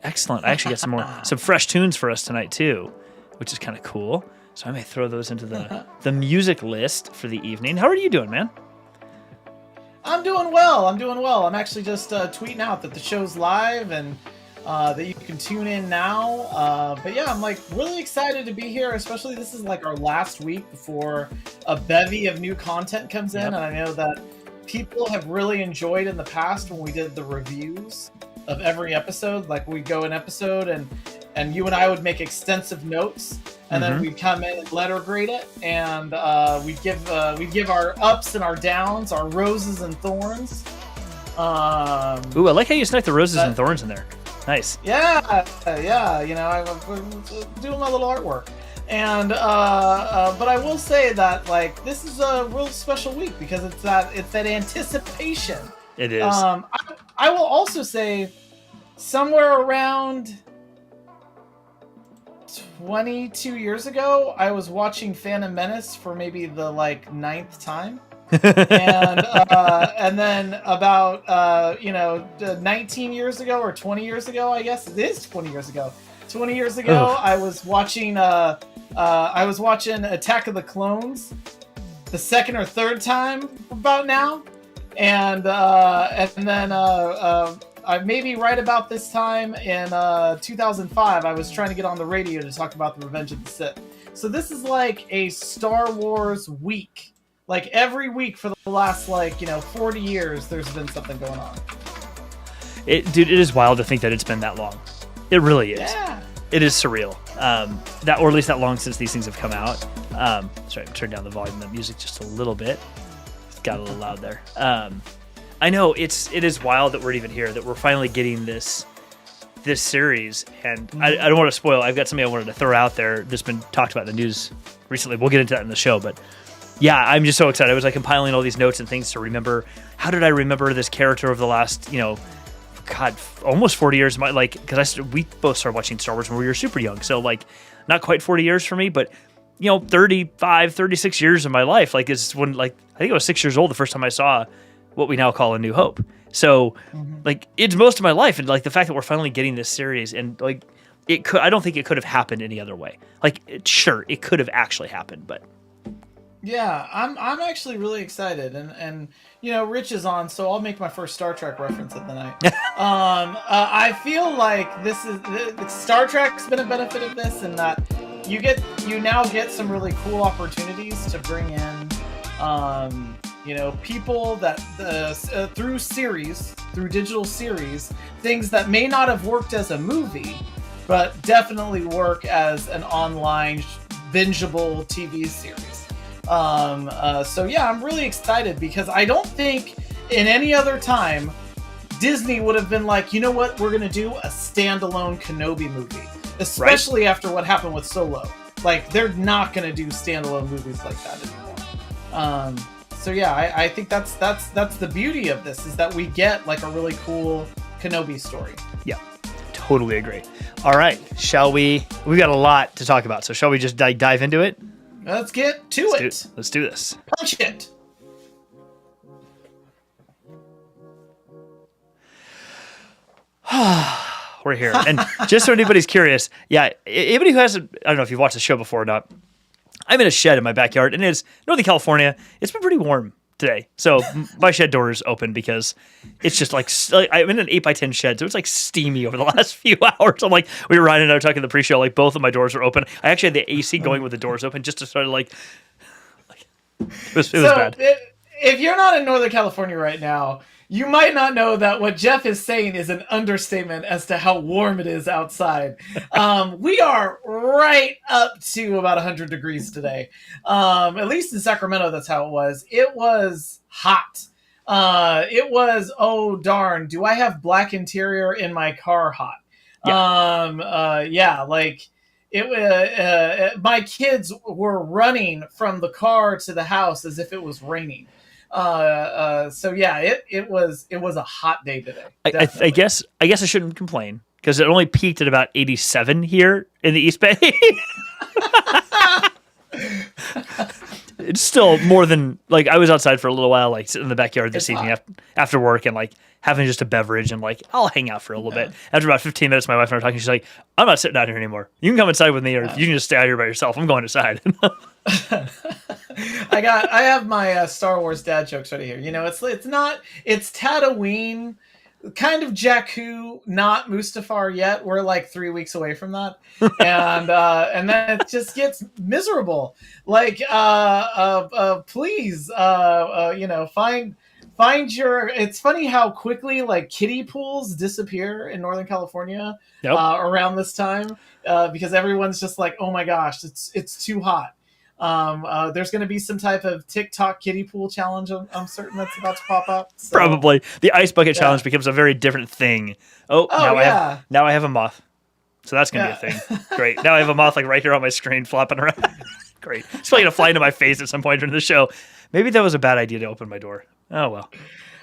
Excellent. I actually got some fresh tunes for us tonight too, which is kind of cool. So I may throw those into the music list for the evening. How are you doing, man? I'm doing well. I'm actually just tweeting out that the show's live and that you can tune in now. But yeah, I'm like really excited to be here, especially this is like our last week before a bevy of new content comes in. Yep. And I know that people have really enjoyed in the past when we did the reviews of every episode. Like we'd go an episode and you and I would make extensive notes, and then we'd come in and letter grade it, and we'd give our ups and our downs, our roses and thorns. Ooh, I like how you snuck the roses and thorns in there. Nice. Yeah. You know, I'm doing my little artwork, and but I will say that like this is a real special week because it's that anticipation. It is. I will also say somewhere around 22 years ago, I was watching Phantom Menace for maybe the like 9th time. And then about 19 years ago or 20 years ago, I guess it is 20 years ago. 20 years ago, I was watching Attack of the Clones the 2nd or 3rd time about now. And then I maybe right about this time in 2005, I was trying to get on the radio to talk about the Revenge of the Sith. So this is like a Star Wars week. Like every week for the last 40 years, there's been something going on. Dude, it is wild to think that it's been that long. It really is. Yeah. It is surreal. Or at least that long since these things have come out. Sorry, turn down the volume of the music just a little bit. It's got a little loud there. I know it is wild that we're even here, that we're finally getting this series, and I don't want to spoil. I've got something I wanted to throw out there that's been talked about in the news recently. We'll get into that in the show, but yeah, I'm just so excited. I was like compiling all these notes and things to remember. How did I remember this character of the last, almost 40 years? Because we both started watching Star Wars when we were super young, so like not quite 40 years for me, but 35, 36 years of my life. Like it's when I think I was 6 years old the first time I saw what we now call A New Hope. So like it's most of my life, and like the fact that we're finally getting this series, and like I don't think it could have happened any other way. Like sure, it could have actually happened, but yeah, I'm actually really excited, and Rich is on, so I'll make my first Star Trek reference of the night. I feel like Star Trek's been a benefit of this, in that you now get some really cool opportunities to bring in people that through digital series, things that may not have worked as a movie, but definitely work as an online bingeable TV series. So yeah, I'm really excited because I don't think in any other time Disney would have been like, you know what, we're gonna do a standalone Kenobi movie, especially after what happened with Solo. Like they're not gonna do standalone movies like that anymore. So yeah, I think that's the beauty of this, is that we get like a really cool Kenobi story. Yeah, totally agree. All right, shall we? We've got a lot to talk about, so shall we just dive into it? Let's get to it. Let's do this. Punch it. We're here. And just so anybody's curious, yeah, anybody who hasn't, I don't know if you've watched the show before or not, I'm in a shed in my backyard, and it's Northern California. It's been pretty warm today. So my shed door is open because it's just like I'm in an 8x10 shed, so it's like steamy over the last few hours. I'm like, we were Ryan and I were talking in the pre-show, like both of my doors were open. I actually had the AC going with the doors open just to sort of like it was bad. If you're not in Northern California right now, you might not know that what Jeff is saying is an understatement as to how warm it is outside. We are right up to about 100 degrees today. At least in Sacramento, that's how it was. It was hot. It was, oh darn, do I have black interior in my car hot? Yeah. My kids were running from the car to the house as if it was raining. So yeah, it was a hot day today. I guess I shouldn't complain because it only peaked at about 87 here in the East Bay. It's still more than, like, I was outside for a little while, like sitting in the backyard this evening after work, and like having just a beverage and like, I'll hang out for a little bit. After about 15 minutes, my wife and I were talking. She's like, I'm not sitting out here anymore. You can come inside with me, or you can just stay out here by yourself. I'm going inside. I have my Star Wars dad jokes right here. You know, it's Tatooine, kind of Jakku, not Mustafar yet. We're like 3 weeks away from that, and then it just gets miserable. Like, please, you know, find your. It's funny how quickly like kiddie pools disappear in Northern California around this time, because everyone's just like, oh my gosh, it's too hot. There's going to be some type of TikTok kiddie pool challenge. I'm certain that's about to pop up. So. Probably the ice bucket challenge becomes a very different thing. Now I have a moth, so that's going to be a thing. Great. Now I have a moth like right here on my screen flopping around. Great. It's probably going to fly into my face at some point during the show. Maybe that was a bad idea to open my door. Oh well.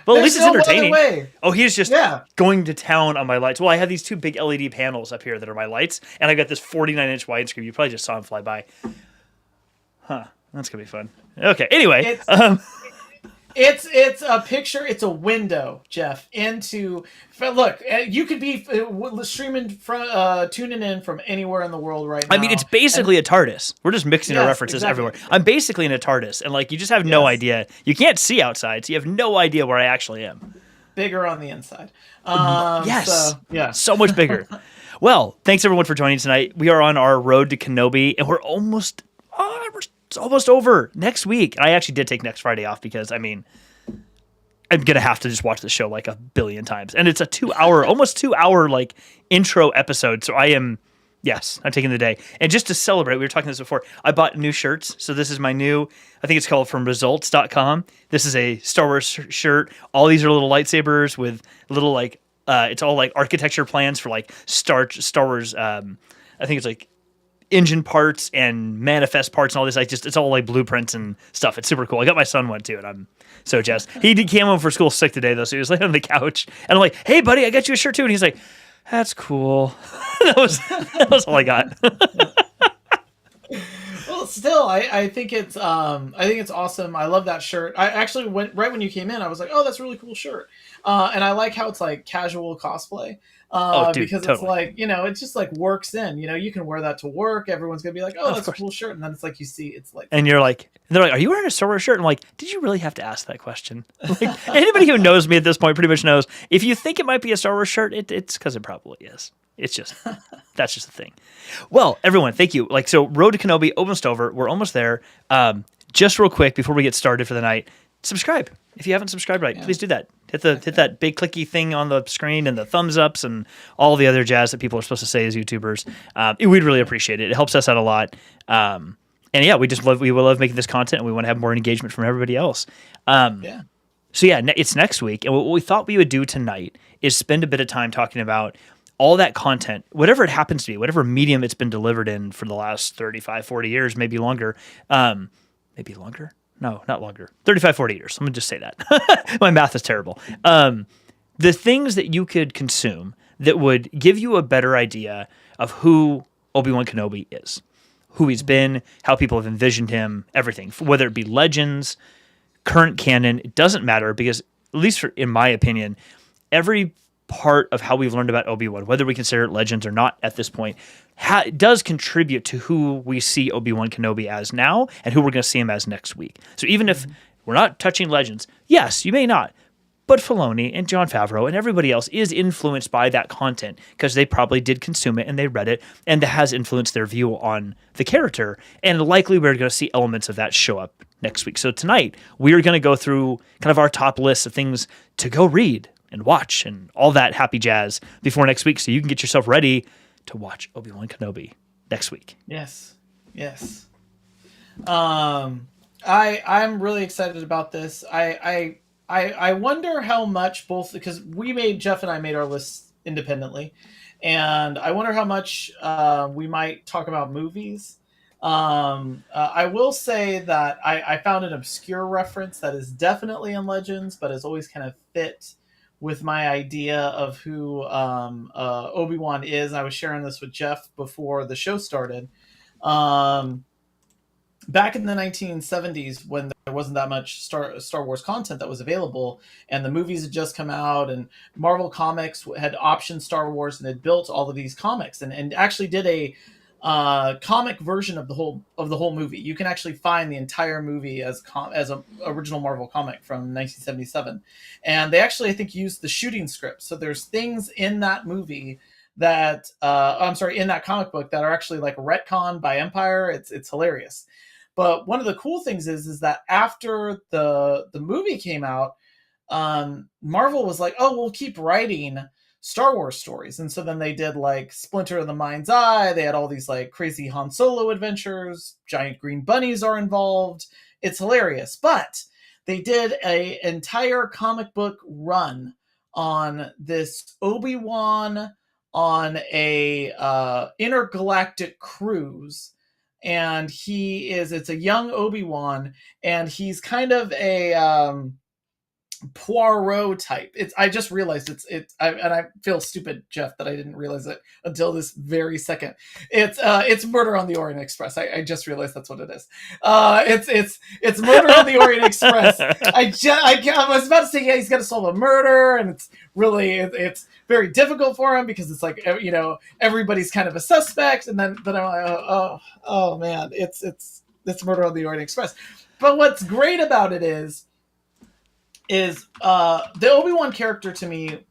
Well, at least it's entertaining. Oh, he's just going to town on my lights. Well, I have these two big LED panels up here that are my lights, and I got this 49-inch widescreen. You probably just saw him fly by. Huh. That's going to be fun. Okay. Anyway. It's a picture. It's a window, Jeff, into... Look, you could be streaming tuning in from anywhere in the world right now. I mean, it's basically a TARDIS. We're just mixing our references everywhere. I'm basically in a TARDIS, and like you just have no idea. You can't see outside, so you have no idea where I actually am. Bigger on the inside. Yes. So much bigger. Well, thanks everyone for joining tonight. We are on our road to Kenobi, and we're almost over next week. I actually did take next Friday off because, I mean, I'm going to have to just watch the show like a billion times. And it's a 2 hour, almost 2 hour like intro episode. So I'm taking the day. And just to celebrate, we were talking this before, I bought new shirts. So this is my new, I think it's called from results.com. This is a Star Wars shirt. All these are little lightsabers with little like, it's all like architecture plans for like Star Wars. I think it's like engine parts and manifest parts and all this. Like it's all like blueprints and stuff. It's super cool. I got my son one too, and I'm so jazzed. He came home for school sick today though, so he was laying on the couch, and I'm like, "Hey, buddy, I got you a shirt too," and he's like, "That's cool." that was all I got. Well, still, I think it's awesome. I love that shirt. I actually went right when you came in. I was like, "Oh, that's a really cool shirt," and I like how it's like casual cosplay. Because totally. It's like, you know, it just like works in, you know, you can wear that to work. Everyone's going to be like, oh, that's a cool shirt. And then it's like, you see, it's like, and they're like, are you wearing a Star Wars shirt? And I'm like, did you really have to ask that question? Like, anybody who knows me at this point pretty much knows if you think it might be a Star Wars shirt, it's because it probably is. It's just, that's just the thing. Well, everyone, thank you. Like, so Road to Kenobi, almost over. We're almost there. Just real quick before we get started for the night, subscribe. If you haven't subscribed please do that. Hit that big clicky thing on the screen and the thumbs ups and all the other jazz that people are supposed to say as YouTubers. We'd really appreciate it. It helps us out a lot. And yeah, we love making this content, and we want to have more engagement from everybody else. So yeah, it's next week, and what we thought we would do tonight is spend a bit of time talking about all that content, whatever it happens to be, whatever medium it's been delivered in for the last 35, 40 years, maybe longer. Maybe longer? No, not longer. 35, 40 years. I'm going to just say that. My math is terrible. The things that you could consume that would give you a better idea of who Obi-Wan Kenobi is, who he's been, how people have envisioned him, everything. Whether it be legends, current canon, it doesn't matter because, at least in my opinion, every part of how we've learned about Obi-Wan, whether we consider it legends or not at this point, does contribute to who we see Obi-Wan Kenobi as now and who we're going to see him as next week. So even if we're not touching legends, yes, you may not, but Filoni and Jon Favreau and everybody else is influenced by that content because they probably did consume it and they read it, and that has influenced their view on the character. And likely we're going to see elements of that show up next week. So tonight we're going to go through kind of our top list of things to go read and watch and all that happy jazz before next week, so you can get yourself ready to watch Obi-Wan Kenobi next week. Yes. I'm really excited about this. I wonder how much both, because Jeff and I made our lists independently, and I wonder how much we might talk about movies. I will say that I found an obscure reference that is definitely in Legends, but has always kind of fit with my idea of who Obi-Wan is. I was sharing this with Jeff before the show started. back in the 1970s, when there wasn't that much Star Wars content that was available, and the movies had just come out, and Marvel Comics had optioned Star Wars and had built all of these comics, and actually did a comic version of the whole movie. You can actually find the entire movie as a original Marvel comic from 1977, and they actually, I think, used the shooting script. So there's things in that movie that in that comic book that are actually like retconned by Empire. It's hilarious. But one of the cool things is that after the movie came out, Marvel was like, oh, we'll keep writing Star Wars stories. And so then they did like Splinter of the Mind's Eye. They had all these like crazy Han Solo adventures. Giant green bunnies are involved. It's hilarious. But they did a entire comic book run on this Obi-Wan on a intergalactic cruise. And it's a young Obi-Wan, and he's kind of a Poirot type. I just realized and I feel stupid, Jeff, that I didn't realize it until this very second. It's Murder on the Orient Express. I just realized that's what it is. It's Murder on the Orient Express. I was about to say, yeah, he's got to solve a murder, and it's very difficult for him because it's like, you know, everybody's kind of a suspect, and then I'm like, oh man, it's Murder on the Orient Express. But what's great about it is the Obi-Wan character to me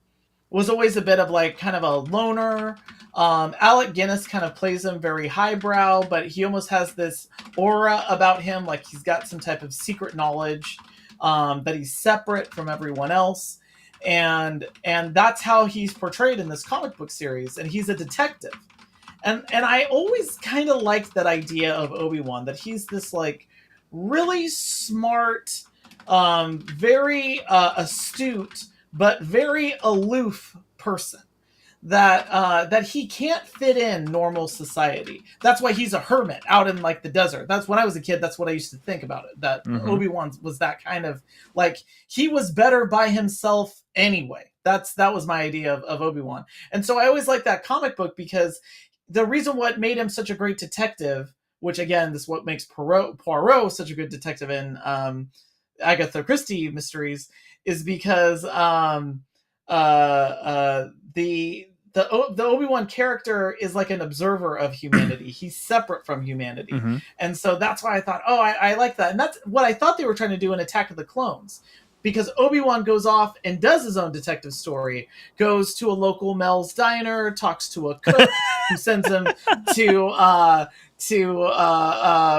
was always a bit of like kind of a loner. Alec Guinness kind of plays him very highbrow, but he almost has this aura about him, like he's got some type of secret knowledge, that he's separate from everyone else. And that's how he's portrayed in this comic book series. And he's a detective. And I always kind of liked that idea of Obi-Wan, that he's this like really smart, very astute, but very aloof person that he can't fit in normal society. That's why he's a hermit out in like the desert. That's when I was a kid. That's what I used to think about it. That Obi-Wan was that kind of like, he was better by himself anyway. That was my idea of Obi-Wan. And so I always liked that comic book because the reason what made him such a great detective, which again, this is what makes Poirot such a good detective in Agatha Christie mysteries, is because the Obi-Wan character is like an observer of humanity. He's separate from humanity. Mm-hmm. And so that's why I thought, I like that. And that's what I thought they were trying to do in Attack of the Clones. Because Obi-Wan goes off and does his own detective story, goes to a local Mel's Diner, talks to a cook who sends him to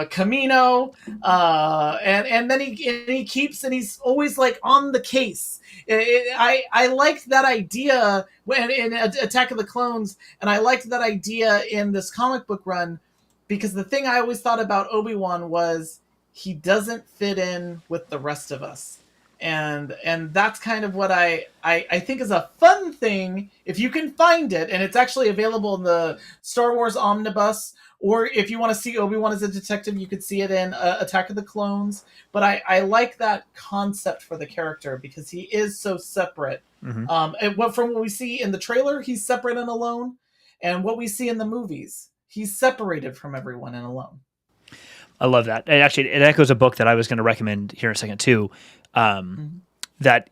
Camino, and then he keeps, and he's always like on the case. I liked that idea in Attack of the Clones, and I liked that idea in this comic book run, because the thing I always thought about Obi-Wan was he doesn't fit in with the rest of us. And that's kind of what I think is a fun thing, if you can find it, and it's actually available in the Star Wars Omnibus, or if you want to see Obi-Wan as a detective, you could see it in Attack of the Clones. But I like that concept for the character because he is so separate. Mm-hmm. From what we see in the trailer, he's separate and alone, and what we see in the movies, he's separated from everyone and alone. I love that. And actually, it echoes a book that I was going to recommend here in a second too. That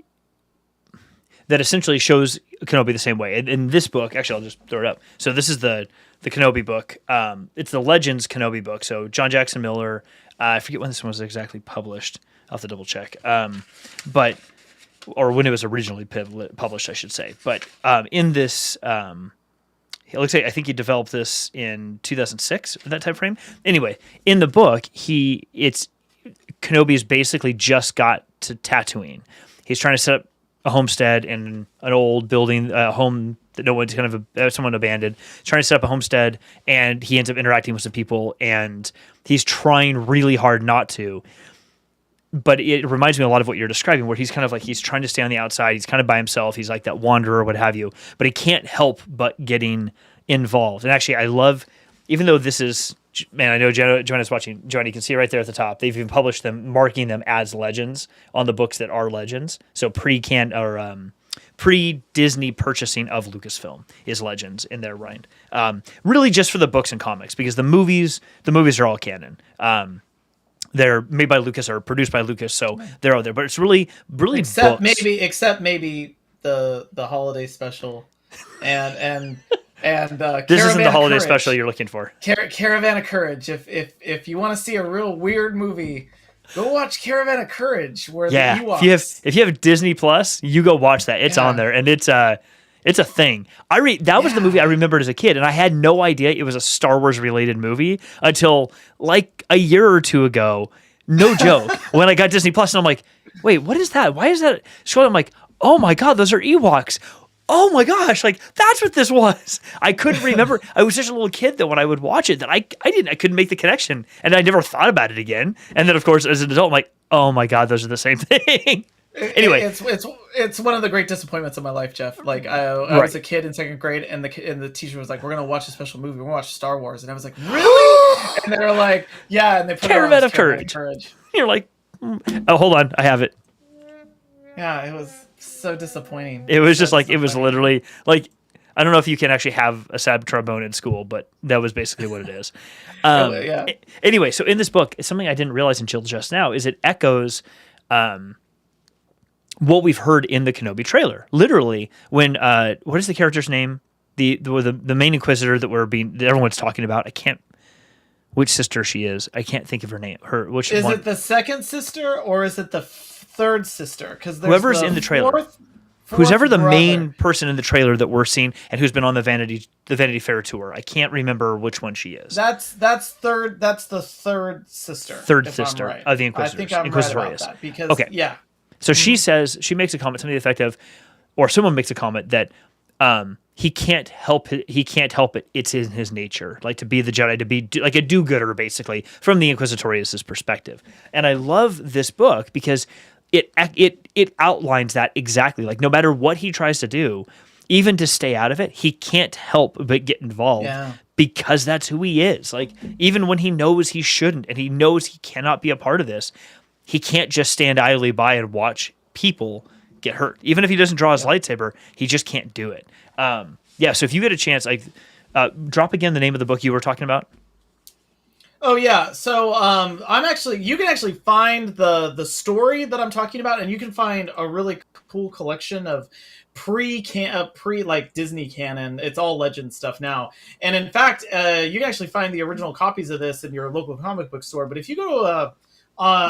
essentially shows Kenobi the same way. In this book, actually, I'll just throw it up. So this is the Kenobi book. It's the Legends Kenobi book. So John Jackson Miller. I forget when this one was exactly published. I'll have to double check. Or when it was originally published, I should say. But in this, it looks like I think he developed this in 2006, that time frame. Anyway, in the book, Kenobi's basically just got to Tatooine. He's trying to set up a homestead in an old building, a home that no one's kind of someone abandoned. He's trying to set up a homestead, and he ends up interacting with some people, and he's trying really hard not to. But it reminds me a lot of what you're describing, where he's kind of like, he's trying to stay on the outside. He's kind of by himself. He's like that wanderer, what have you. But he can't help but getting involved. And actually, I love, even though this is, man, I know Joanna's watching. Joanna, you can see it right there at the top. They've even published them, marking them as legends on the books that are legends. So pre-Disney purchasing of Lucasfilm is legends in their right. Really just for the books and comics, because the movies are all canon. they're made by Lucas or produced by Lucas, so they're out there. But it's really except books. maybe the holiday special, and This isn't the holiday Courage. special you're looking for. Caravan of Courage. If you want to see a real weird movie, go watch Caravan of Courage. Where the Ewoks. If you have Disney Plus, you go watch that. It's on there, and it's a thing. That was the movie I remembered as a kid, and I had no idea it was a Star Wars related movie until like a year or two ago. No joke. When I got Disney Plus, and I'm like, wait, what is that? Why is that showing? I'm like, oh my god, those are Ewoks. Oh my gosh, like that's what this was. I couldn't remember. I was such a little kid that when I would watch it that I couldn't make the connection, and I never thought about it again. And then of course as an adult I'm like, oh my god, those are the same thing. Anyway, it's one of the great disappointments of my life, Jeff. Like I was a kid in second grade, and the teacher was like, "We're gonna watch a special movie. We're gonna watch Star Wars," and I was like, "Really?" And they were like, "Yeah," and they put Caravan of Courage. You're like, oh, hold on, I have it. Yeah, it was so disappointing. It was just like it was literally like I don't know if you can actually have a sad trombone in school, but that was basically what it is. Yeah. Anyway, so in this book, something I didn't realize until just now is it echoes. What we've heard in the Kenobi trailer, literally, when what is the character's name? The main Inquisitor that everyone's talking about. I can't. Which sister she is? I can't think of her name. Is it the second sister or is it the third sister? Because whoever's in the trailer, who's ever the main person in the trailer that we're seeing, and who's been on the Vanity Fair tour. I can't remember which one she is. That's third. That's the third sister. Third sister of the Inquisitors. I think I'm right about that because So she makes a comment, something to the effect of, or someone makes a comment that he can't help it. He can't help it. It's in his nature, like to be the Jedi, to be like a do-gooder, basically, from the Inquisitorius' perspective. And I love this book because it outlines that exactly. Like no matter what he tries to do, even to stay out of it, he can't help but get involved because that's who he is. Like even when he knows he shouldn't, and he knows he cannot be a part of this. He can't just stand idly by and watch people get hurt. Even if he doesn't draw his lightsaber, he just can't do it. So if you get a chance, drop again the name of the book you were talking about. Oh yeah, so you can actually find the story that I'm talking about, and you can find a really cool collection of pre like Disney canon. It's all legend stuff now, and in fact, you can actually find the original copies of this in your local comic book store. But if you go to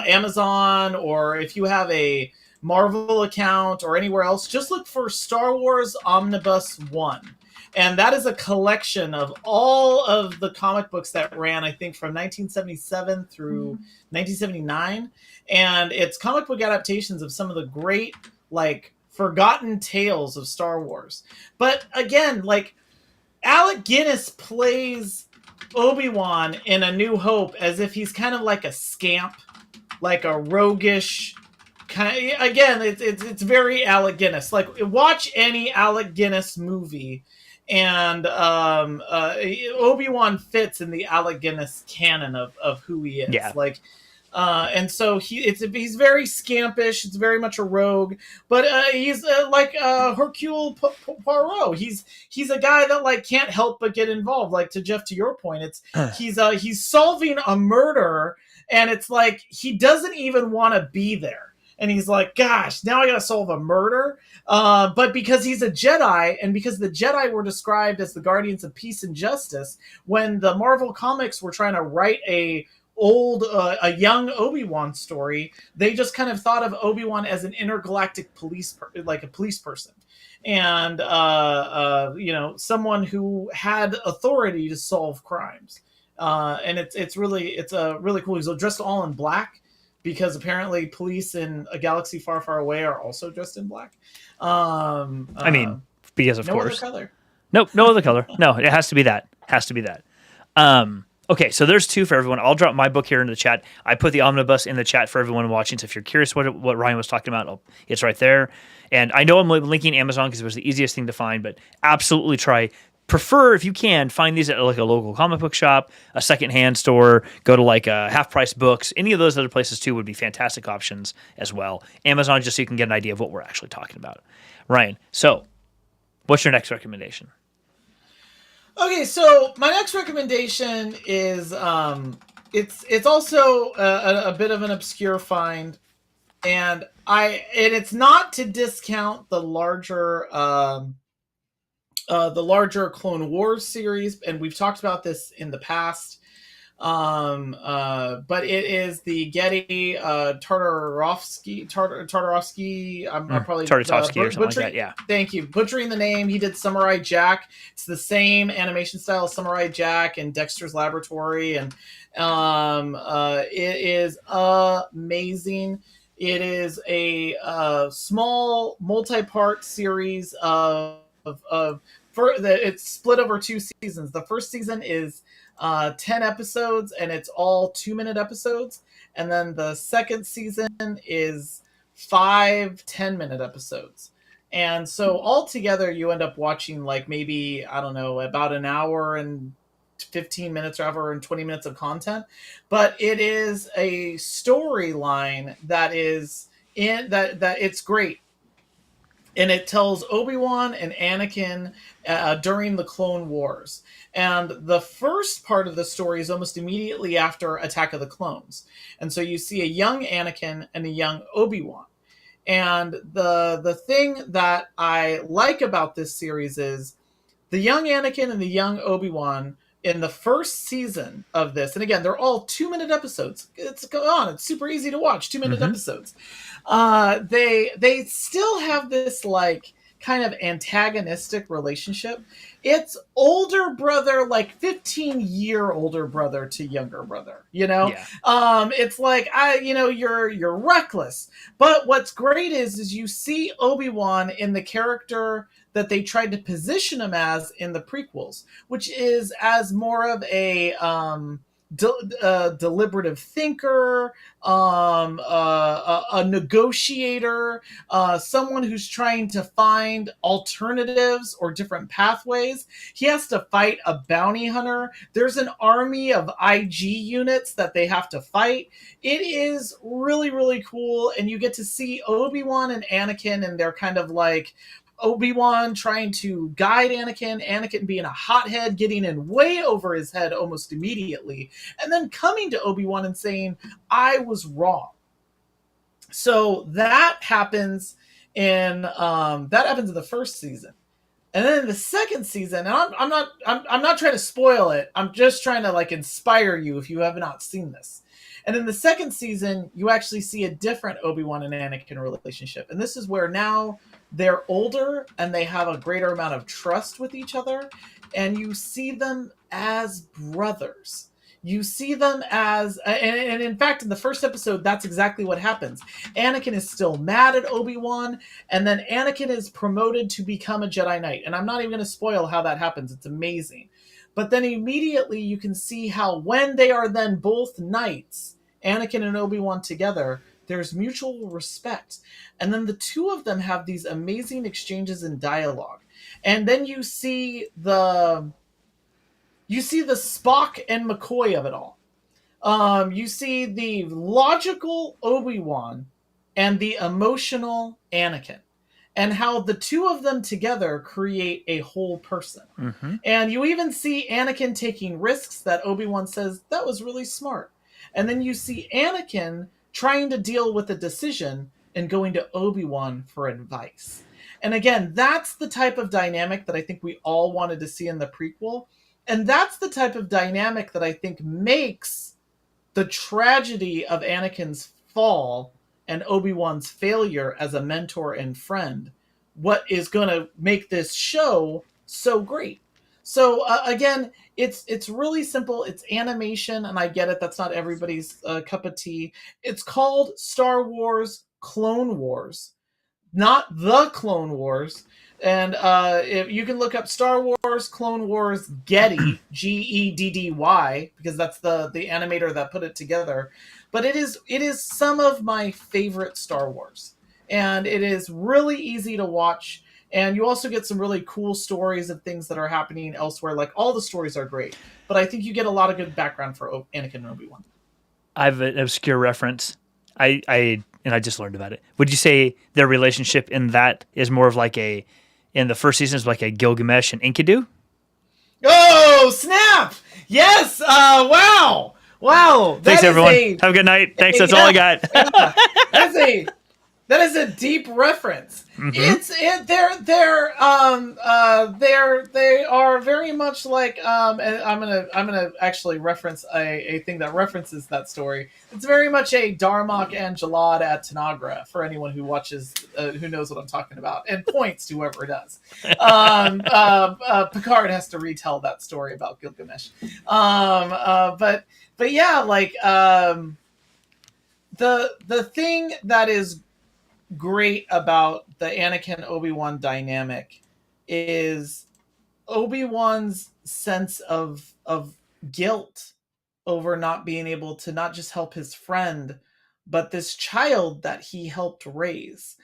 Amazon, or if you have a Marvel account or anywhere else, just look for Star Wars Omnibus 1. And that is a collection of all of the comic books that ran, I think, from 1977 through 1979. And it's comic book adaptations of some of the great, like, forgotten tales of Star Wars. But again, like, Alec Guinness plays Obi-Wan in A New Hope as if he's kind of like a scamp, like a roguish kind of, again, it's very Alec Guinness. Like watch any Alec Guinness movie, and Obi-Wan fits in the Alec Guinness canon of who he is. Yeah. Like and so he's very scampish. It's very much a rogue, but he's like Hercule Poirot. He's a guy that like can't help but get involved. Like to your point, he's solving a murder, and it's like he doesn't even want to be there. And he's like, gosh, now I gotta solve a murder. But because he's a Jedi, and because the Jedi were described as the guardians of peace and justice, when the Marvel Comics were trying to write a young Obi-Wan story, they just kind of thought of Obi-Wan as an intergalactic police person. And, someone who had authority to solve crimes. And it's really cool. He's dressed all in black, because apparently police in a galaxy far, far away are also dressed in black. Because of course. No other color. Nope, no other color. No, it has to be that. Okay, so there's two for everyone. I'll drop my book here in the chat. I put the omnibus in the chat for everyone watching, so if you're curious what Ryan was talking about, it's right there. And I know I'm linking Amazon because it was the easiest thing to find, but absolutely prefer, if you can, find these at like a local comic book shop, a secondhand store, go to like a Half Price Books. Any of those other places too would be fantastic options as well. Amazon, just so you can get an idea of what we're actually talking about. Ryan, so what's your next recommendation? Okay, so my next recommendation is it's also a bit of an obscure find, and it's not to discount the larger Clone Wars series, and we've talked about this in the past. But it is the Getty Tartarovsky. I'm probably Tartakovsky or something like butchering. that. Yeah. Thank you, butchering the name. He did Samurai Jack. It's the same animation style as Samurai Jack and Dexter's Laboratory, and it is amazing. It is a small multi-part series it's split over 2 seasons. The first season is 10 episodes, and it's all 2-minute episodes. And then the second season is 5 10-minute episodes. And so altogether, you end up watching like maybe, I don't know, about an hour and 15 minutes or hour and 20 minutes of content. But it is a storyline that is that it's great. And it tells Obi-Wan and Anakin during the Clone Wars. And the first part of the story is almost immediately after Attack of the Clones. And so you see a young Anakin and a young Obi-Wan. And the thing that I like about this series is the young Anakin and the young Obi-Wan in the first season of this, and again, they're all 2-minute episodes. It's super easy to watch, 2-minute episodes. They still have this like kind of antagonistic relationship. It's older brother, like 15-year older brother to younger brother, you know? Yeah. It's like, you're reckless. But what's great is you see Obi-Wan in the character that they tried to position him as in the prequels, which is as more of a deliberative thinker, a negotiator, someone who's trying to find alternatives or different pathways. He has to fight a bounty hunter. There's an army of IG units that they have to fight. It is really, really cool, and you get to see Obi-Wan and Anakin, and they're kind of like Obi-Wan trying to guide Anakin being a hothead, getting in way over his head almost immediately, and then coming to Obi-Wan and saying, I was wrong. So that happens in the first season. And then in the second season, and I'm not trying to spoil it, I'm just trying to like inspire you if you have not seen this. And in the second season, you actually see a different Obi-Wan and Anakin relationship. And this is where now they're older and they have a greater amount of trust with each other. And you see them as brothers. You see them as, and in fact, in the first episode, that's exactly what happens. Anakin is still mad at Obi-Wan, and then Anakin is promoted to become a Jedi Knight. And I'm not even going to spoil how that happens. It's amazing. But then immediately you can see how when they are then both knights, Anakin and Obi-Wan together, there's mutual respect. And then the two of them have these amazing exchanges in dialogue. And then you see the Spock and McCoy of it all. You see the logical Obi-Wan and the emotional Anakin, and how the two of them together create a whole person. Mm-hmm. And you even see Anakin taking risks that Obi-Wan says, that was really smart. And then you see Anakin trying to deal with a decision and going to Obi-Wan for advice. And again, that's the type of dynamic that I think we all wanted to see in the prequel. And that's the type of dynamic that I think makes the tragedy of Anakin's fall and Obi-Wan's failure as a mentor and friend what is going to make this show so great. So again, it's really simple. It's animation, and I get it. That's not everybody's cup of tea. It's called Star Wars Clone Wars, not the Clone Wars. And if you can look up Star Wars Clone Wars Getty, Geddy, because that's the animator that put it together. But it is some of my favorite Star Wars, and it is really easy to watch. And you also get some really cool stories of things that are happening elsewhere. Like, all the stories are great, but I think you get a lot of good background for Anakin and Obi-Wan. I have an obscure reference. I just learned about it. Would you say their relationship in that is more of like in the first season is like a Gilgamesh and Enkidu? Oh, snap! Yes! Wow! Wow. Thanks, everyone. Have a good night. Thanks. That's all I got. Yeah. That is a deep reference. Mm-hmm. They are very much like and I'm gonna actually reference a thing that references that story. It's very much a Darmok and Jalad at Tanagra for anyone who watches who knows what I'm talking about and points to whoever does. Picard has to retell that story about Gilgamesh. But yeah, like the thing that is great about the Anakin Obi-Wan dynamic is Obi-Wan's sense of guilt over not being able to not just help his friend, but this child that he helped raise.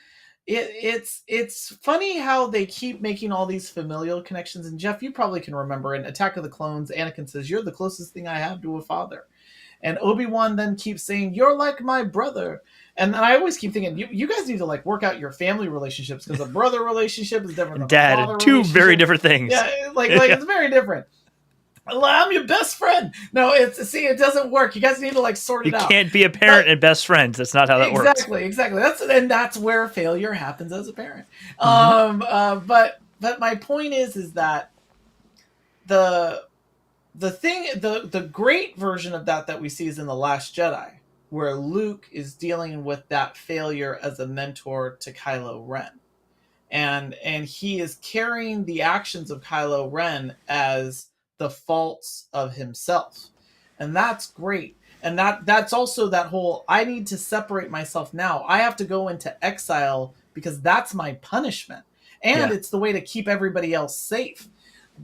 It's funny how they keep making all these familial connections. And Jeff, you probably can remember in Attack of the Clones, Anakin says, "You're the closest thing I have to a father." And Obi-Wan then keeps saying, "You're like my brother." And I always keep thinking, you guys need to like work out your family relationships because a brother relationship is different than Dad, a father two relationship. very different things. Yeah, like it's very different. I'm your best friend. No, it doesn't work. You guys need to like sort it out. You can't be a parent and best friends. That's not how that works. Exactly. That's where failure happens as a parent. But my point is that the great version of that we see is in The Last Jedi, where Luke is dealing with that failure as a mentor to Kylo Ren. And he is carrying the actions of Kylo Ren as the faults of himself. And that's great. And that's also that whole, I need to separate myself now. I have to go into exile because that's my punishment. And it's the way to keep everybody else safe.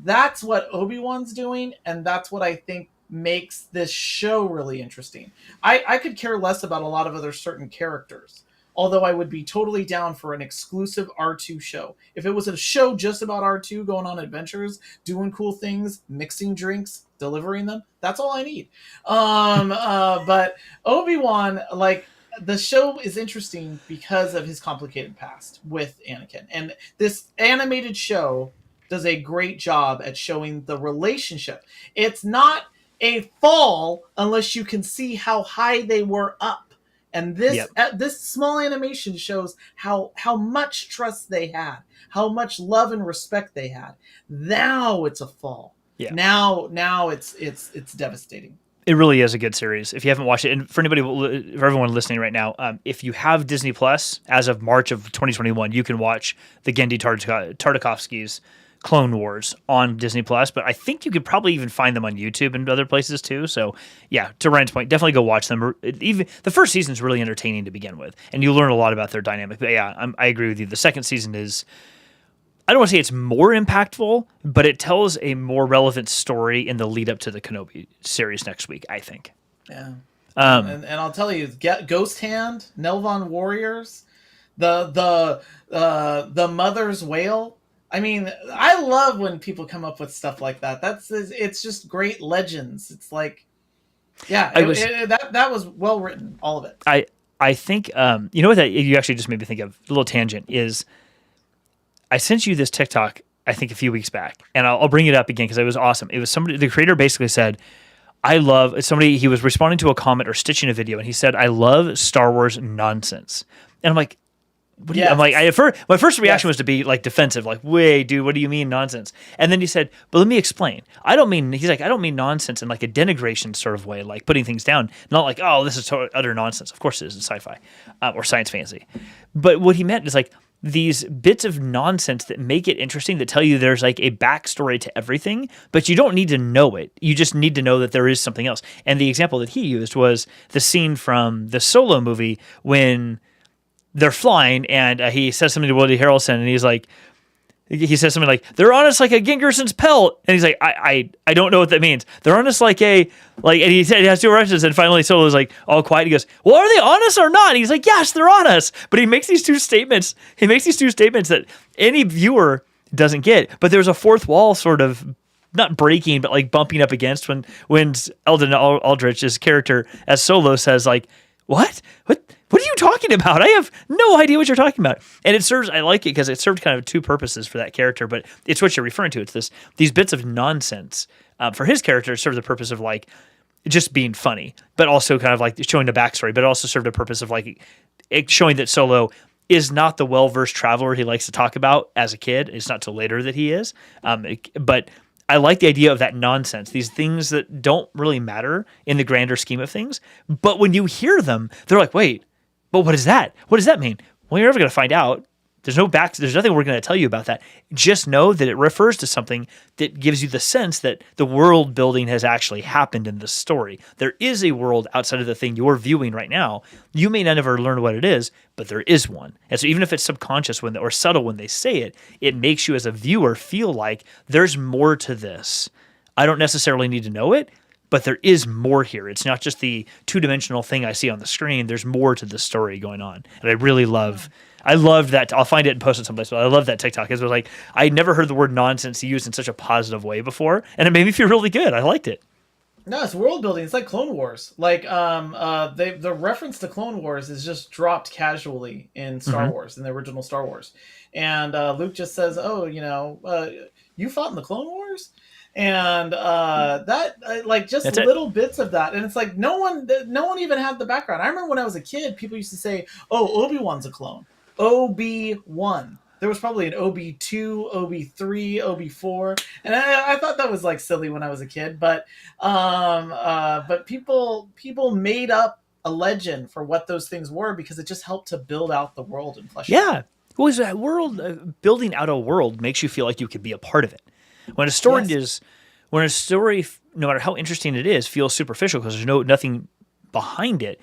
That's what Obi-Wan's doing, and that's what I think makes this show really interesting. I could care less about a lot of other certain characters, although I would be totally down for an exclusive R2 show. If it was a show just about R2 going on adventures, doing cool things, mixing drinks, delivering them, that's all I need. But Obi-Wan, like, the show is interesting because of his complicated past with Anakin. And this animated show does a great job at showing the relationship. It's not a fall unless you can see how high they were up. And this small animation shows how much trust they had, how much love and respect they had. Now it's a fall. Yeah. Now it's devastating. It really is a good series. If you haven't watched it, and for everyone listening right now, if you have Disney Plus, as of March of 2021, you can watch the Genndy Tartakovsky's Clone Wars on Disney Plus, but I think you could probably even find them on YouTube and other places too. So yeah, to Ryan's point, definitely go watch them. Even the first season is really entertaining to begin with, and you learn a lot about their dynamic. But yeah, I agree with you. The second season is, I don't want to say it's more impactful, but it tells a more relevant story in the lead up to the Kenobi series next week, I think. Yeah. And I'll tell you, Ghost Hand, Nelvon Warriors, the Mother's Whale. I mean, I love when people come up with stuff like that. It's just great legends. It's like, yeah, that was well written, all of it. I think you know what that you actually just made me think of, a little tangent, is I sent you this TikTok I think a few weeks back, and I'll bring it up again because it was awesome. It was somebody, the creator basically said, he was responding to a comment or stitching a video, and he said, "I love Star Wars nonsense." And I'm like, what do you, I'm like, my first reaction was to be like defensive, like, wait, dude, what do you mean nonsense? And then he said, but let me explain. I don't mean nonsense in like a denigration sort of way, like putting things down, not like, oh, this is utter nonsense. Of course it is in sci-fi or science fantasy. But what he meant is like these bits of nonsense that make it interesting, that tell you there's like a backstory to everything, but you don't need to know it. You just need to know that there is something else. And the example that he used was the scene from the Solo movie when they're flying, and he says something to Woody Harrelson, and he says something like, "They're on us like a Gingerson's pelt," and he's like, "I don't know what that means. They're on us like a like," and he said he has two references, and finally Solo's like all quiet. He goes, "Well, are they on us or not?" And he's like, "Yes, they're on us." But he makes these two statements. That any viewer doesn't get. But there's a fourth wall sort of not breaking, but like bumping up against when Eldon Aldrich's character as Solo says like, What are you talking about? I have no idea what you're talking about." And it serves, I like it because it served kind of two purposes for that character, but it's what you're referring to. It's these bits of nonsense for his character serve the purpose of like just being funny, but also kind of like showing the backstory, but it also served a purpose of like showing that Solo is not the well-versed traveler he likes to talk about as a kid. It's not till later that he is. But I like the idea of that nonsense, these things that don't really matter in the grander scheme of things. But when you hear them, they're like, wait, but what is that? What does that mean? Well, you're never going to find out. There's nothing we're going to tell you about that. Just know that it refers to something that gives you the sense that the world building has actually happened in this story. There is a world outside of the thing you're viewing right now. You may not ever learn what it is, but there is one. And so even if it's subconscious or subtle when they say it, it makes you as a viewer feel like there's more to this. I don't necessarily need to know it, but there is more here. It's not just the two-dimensional thing I see on the screen. There's more to the story going on. And I really loved that. I'll find it and post it someplace, but I love that TikTok. It was like, I never heard the word nonsense used in such a positive way before, and it made me feel really good. I liked it. No, it's world building. It's like Clone Wars. Like, the reference to Clone Wars is just dropped casually in Star Wars, in the original Star Wars. And Luke just says, oh, you fought in the Clone Wars? And that's little bits of that, and it's like no one even had the background. I remember when I was a kid, people used to say, "Oh, Obi-Wan's a clone." Obi-Wan. There was probably an Obi-2, Obi-3, Obi-4, and I thought that was like silly when I was a kid. But people made up a legend for what those things were because it just helped to build out the world and flesh it out. Yeah, well, that world building out a world makes you feel like you could be a part of it. When a story no matter how interesting it is, feels superficial because there's nothing behind it,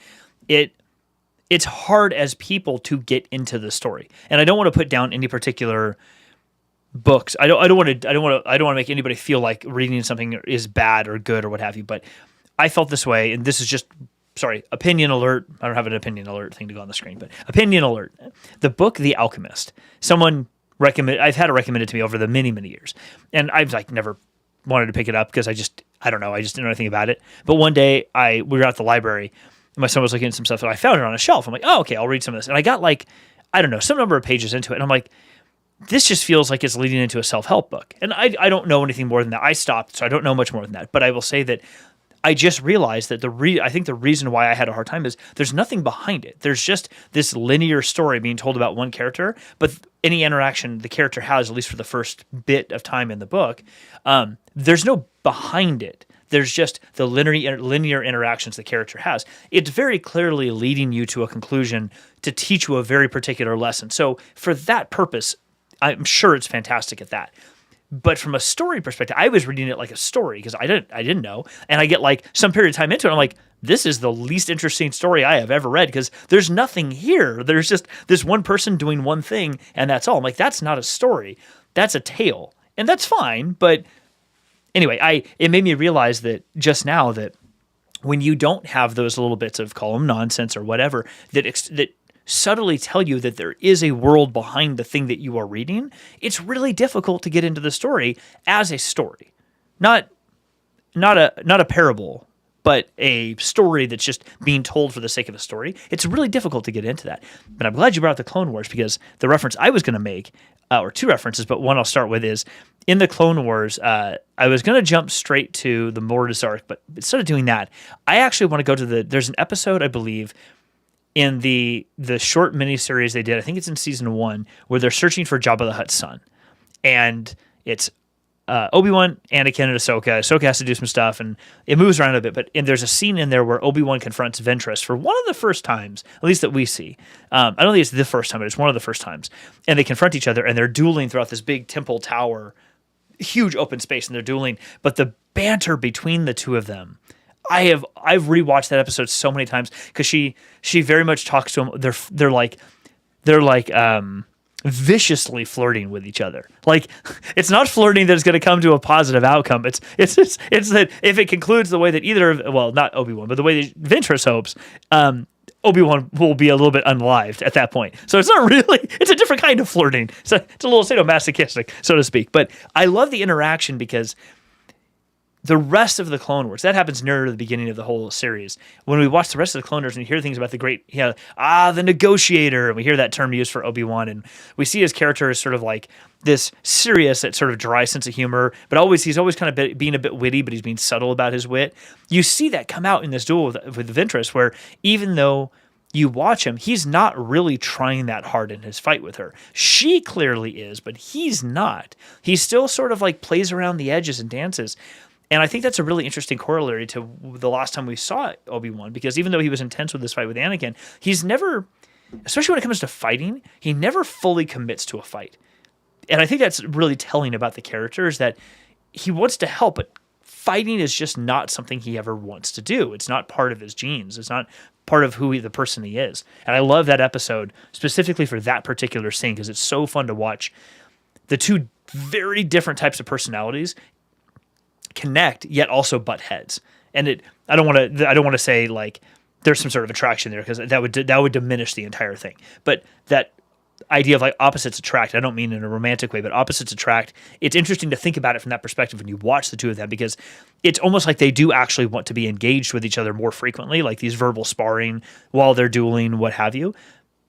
it's hard as people to get into the story. And I don't want to put down any particular books. I don't want to make anybody feel like reading something is bad or good or what have you. But I felt this way, and this is just opinion alert. I don't have an opinion alert thing to go on the screen, but opinion alert. The book The Alchemist. I've had it recommended to me over the many, many years. And I've never wanted to pick it up because I just didn't know anything about it. But one day we were at the library and my son was looking at some stuff and I found it on a shelf. I'm like, oh, okay, I'll read some of this. And I got some number of pages into it. And I'm like, this just feels like it's leading into a self-help book. And I don't know anything more than that. I stopped, so I don't know much more than that. But I will say that I just realized that I think the reason why I had a hard time is there's nothing behind it. There's just this linear story being told about one character, but any interaction the character has, at least for the first bit of time in the book, there's no behind it. There's just the linear interactions the character has. It's very clearly leading you to a conclusion to teach you a very particular lesson. So for that purpose, I'm sure it's fantastic at that. But from a story perspective, I was reading it like a story because I didn't know. And I get some period of time into it, I'm like, this is the least interesting story I have ever read because there's nothing here. There's just this one person doing one thing and that's all. I'm like, that's not a story. That's a tale. And that's fine. But anyway, it made me realize that just now that when you don't have those little bits of call them nonsense or whatever that subtly tell you that there is a world behind the thing that you are reading, it's really difficult to get into the story as a story. Not a parable, but a story that's just being told for the sake of a story. It's really difficult to get into that. But I'm glad you brought up the Clone Wars because the reference I was going to make, or two references, but one I'll start with is in the Clone Wars, I was going to jump straight to the Mortis arc, but instead of doing that, I actually want to go to there's an episode, I believe, in the short miniseries they did, I think it's in season 1, where they're searching for Jabba the Hutt's son. And it's Obi-Wan, Anakin, and Ahsoka. Ahsoka has to do some stuff, and it moves around a bit. And there's a scene in there where Obi-Wan confronts Ventress for one of the first times, at least that we see. I don't think it's the first time, but it's one of the first times. And they confront each other, and they're dueling throughout this big temple tower, huge open space, and they're dueling. But the banter between the two of them, I've rewatched that episode so many times because she very much talks to him. They're like viciously flirting with each other. Like it's not flirting that's going to come to a positive outcome. It's that if it concludes the way that not Obi-Wan, but the way that Ventress hopes, Obi-Wan will be a little bit unlived at that point. So it's not really, it's a different kind of flirting. It's a little sadomasochistic, so to speak. But I love the interaction because the rest of the Clone Wars, that happens near the beginning of the whole series. When we watch the rest of the Clone Wars and hear things about the great, the negotiator, and we hear that term used for Obi-Wan, and we see his character as sort of like this serious, that sort of dry sense of humor, but he's always kind of being a bit witty, but he's being subtle about his wit. You see that come out in this duel with Ventress, where even though you watch him, he's not really trying that hard in his fight with her. She clearly is, but he's not. He still sort of like plays around the edges and dances. And I think that's a really interesting corollary to the last time we saw Obi-Wan, because even though he was intense with this fight with Anakin, he's never, especially when it comes to fighting, he never fully commits to a fight. And I think that's really telling about the character, is that he wants to help, but fighting is just not something he ever wants to do. It's not part of his genes. It's not part of the person he is. And I love that episode specifically for that particular scene, because it's so fun to watch the two very different types of personalities connect, yet also butt heads. And I don't want to say like there's some sort of attraction there, because that would diminish the entire thing. But that idea of like opposites attract, I don't mean in a romantic way, but opposites attract. It's interesting to think about it from that perspective when you watch the two of them, because it's almost like they do actually want to be engaged with each other more frequently, like these verbal sparring while they're dueling, what have you,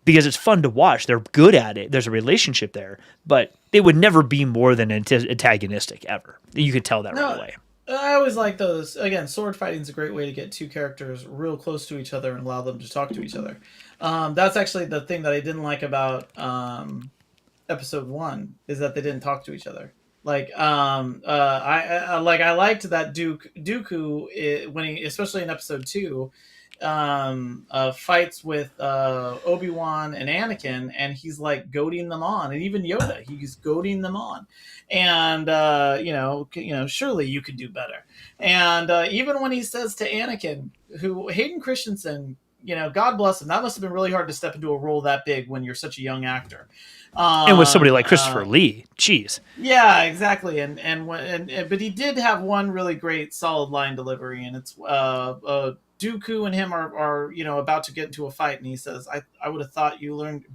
because it's fun to watch. They're good at it. There's a relationship there, but it would never be more than antagonistic ever. You could tell that right away. I always like those. Again, sword fighting is a great way to get two characters real close to each other and allow them to talk to each other. That's actually the thing that I didn't like about episode 1, is that they didn't talk to each other. Like I liked that Dooku when he, especially in episode 2, fights with Obi-Wan and Anakin, and he's like goading them on, and even Yoda, he's goading them on, and surely you could do better. And even when he says to Anakin, who Hayden Christensen, God bless him, that must have been really hard to step into a role that big when you're such a young actor. And with somebody like Christopher Lee, jeez. Yeah, exactly. But he did have one really great solid line delivery, and it's Dooku and him are about to get into a fight, and he says, I would have thought you would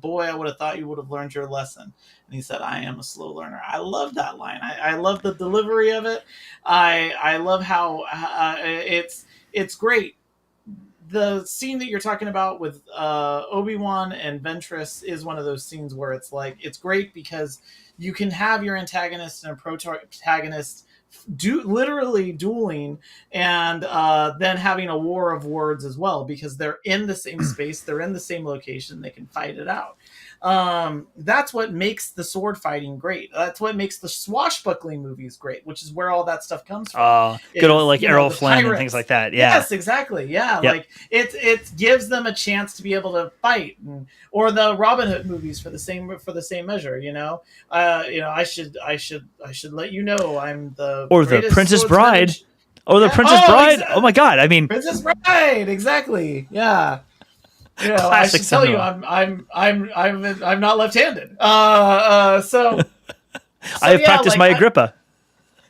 have learned your lesson. And he said, I am a slow learner. I love that line. I love the delivery of it. I love how it's great. The scene that you're talking about with Obi-Wan and Ventress is one of those scenes where it's like, it's great because you can have your antagonist and a protagonist literally dueling, and then having a war of words as well, because they're in the same space, they're in the same location, they can fight it out. That's what makes the sword fighting great. That's what makes the swashbuckling movies great, which is where all that stuff comes from. Good old like Errol Flynn and things like that. Yeah. Yes, exactly. Yeah. Yep. Like it gives them a chance to be able to fight, or the Robin Hood movies for the same measure. I should let you know I'm the Princess Bride. Or the Princess Bride. Exactly. Oh my God. I mean, Princess Bride. Exactly. Yeah. I should tell you, I'm not left-handed. So I have practiced my Agrippa.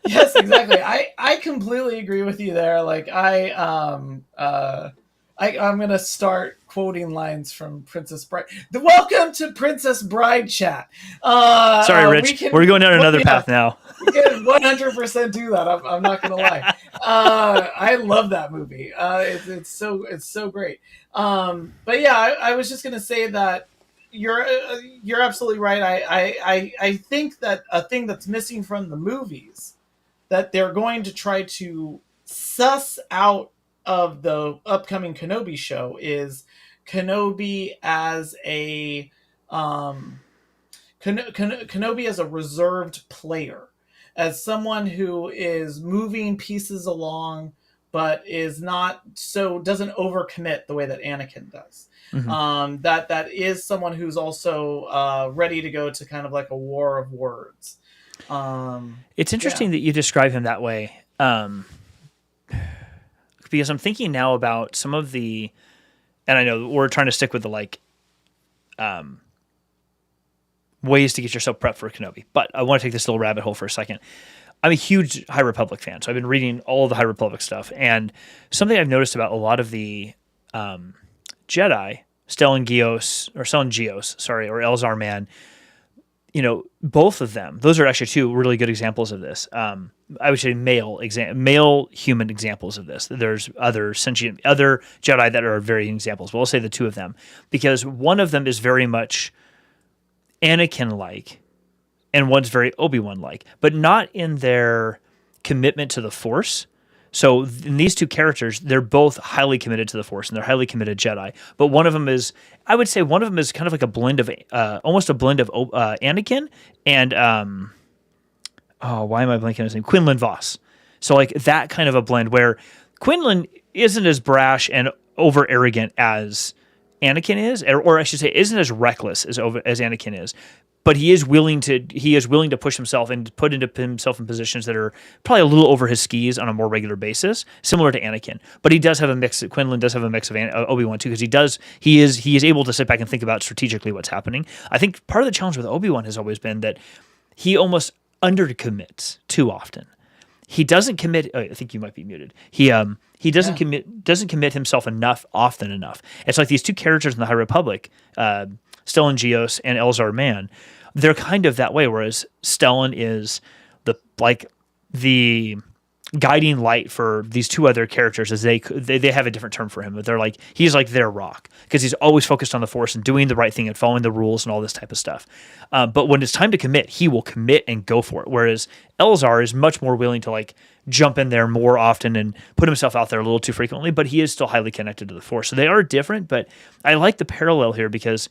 Yes, exactly. I completely agree with you there. Like I'm gonna start quoting lines from Princess Bride. Welcome to Princess Bride chat. Sorry, Rich. We're going down another path now. We can 100% do that. I'm not gonna lie. I love that movie. It's so great. But yeah, I was just gonna say that you're absolutely right. I think that a thing that's missing from the movies that they're going to try to suss out of the upcoming Kenobi show is Kenobi as a Kenobi as a reserved player, as someone who is moving pieces along, but is doesn't overcommit the way that Anakin does. Mm-hmm. That is someone who's also ready to go to kind of like a war of words. It's interesting that you describe him that way, because I'm thinking now about some of the, and I know we're trying to stick with the ways to get yourself prepped for Kenobi, but I want to take this little rabbit hole for a second. I'm a huge High Republic fan, so I've been reading all of the High Republic stuff, and something I've noticed about a lot of the Jedi, Stellan Gios, or Elzar Man, both of them, those are actually two really good examples of this. I would say male human examples of this. There's other Jedi that are varying examples, but we'll say the two of them, because one of them is very much Anakin-like, and one's very Obi-Wan-like, but not in their commitment to the Force. So in these two characters, they're both highly committed to the Force, and they're highly committed Jedi. But one of them is, I would say, one of them is kind of like a blend of, almost a blend of Anakin and, why am I blanking on his name? Quinlan Vos. So like that kind of a blend where Quinlan isn't as brash and over arrogant as Anakin is, or I should say, isn't as reckless as Anakin is. But he is willing to push himself and put himself in positions that are probably a little over his skis on a more regular basis, similar to Anakin. But he does have a mix. Quinlan does have a mix of Obi-Wan too, because he is able to sit back and think about strategically what's happening. I think part of the challenge with Obi-Wan has always been that he almost undercommits too often. He doesn't commit. Oh, I think you might be muted. He doesn't commit himself often enough. It's like these two characters in the High Republic, Stellan Gios and Elzar Mann. They're kind of that way, whereas Stellan is the guiding light for these two other characters, as they have a different term for him, but he's like their rock, because he's always focused on the Force and doing the right thing and following the rules and all this type of stuff. But when it's time to commit, he will commit and go for it. Whereas Elzar is much more willing to jump in there more often and put himself out there a little too frequently, but he is still highly connected to the Force. So they are different, but I like the parallel here because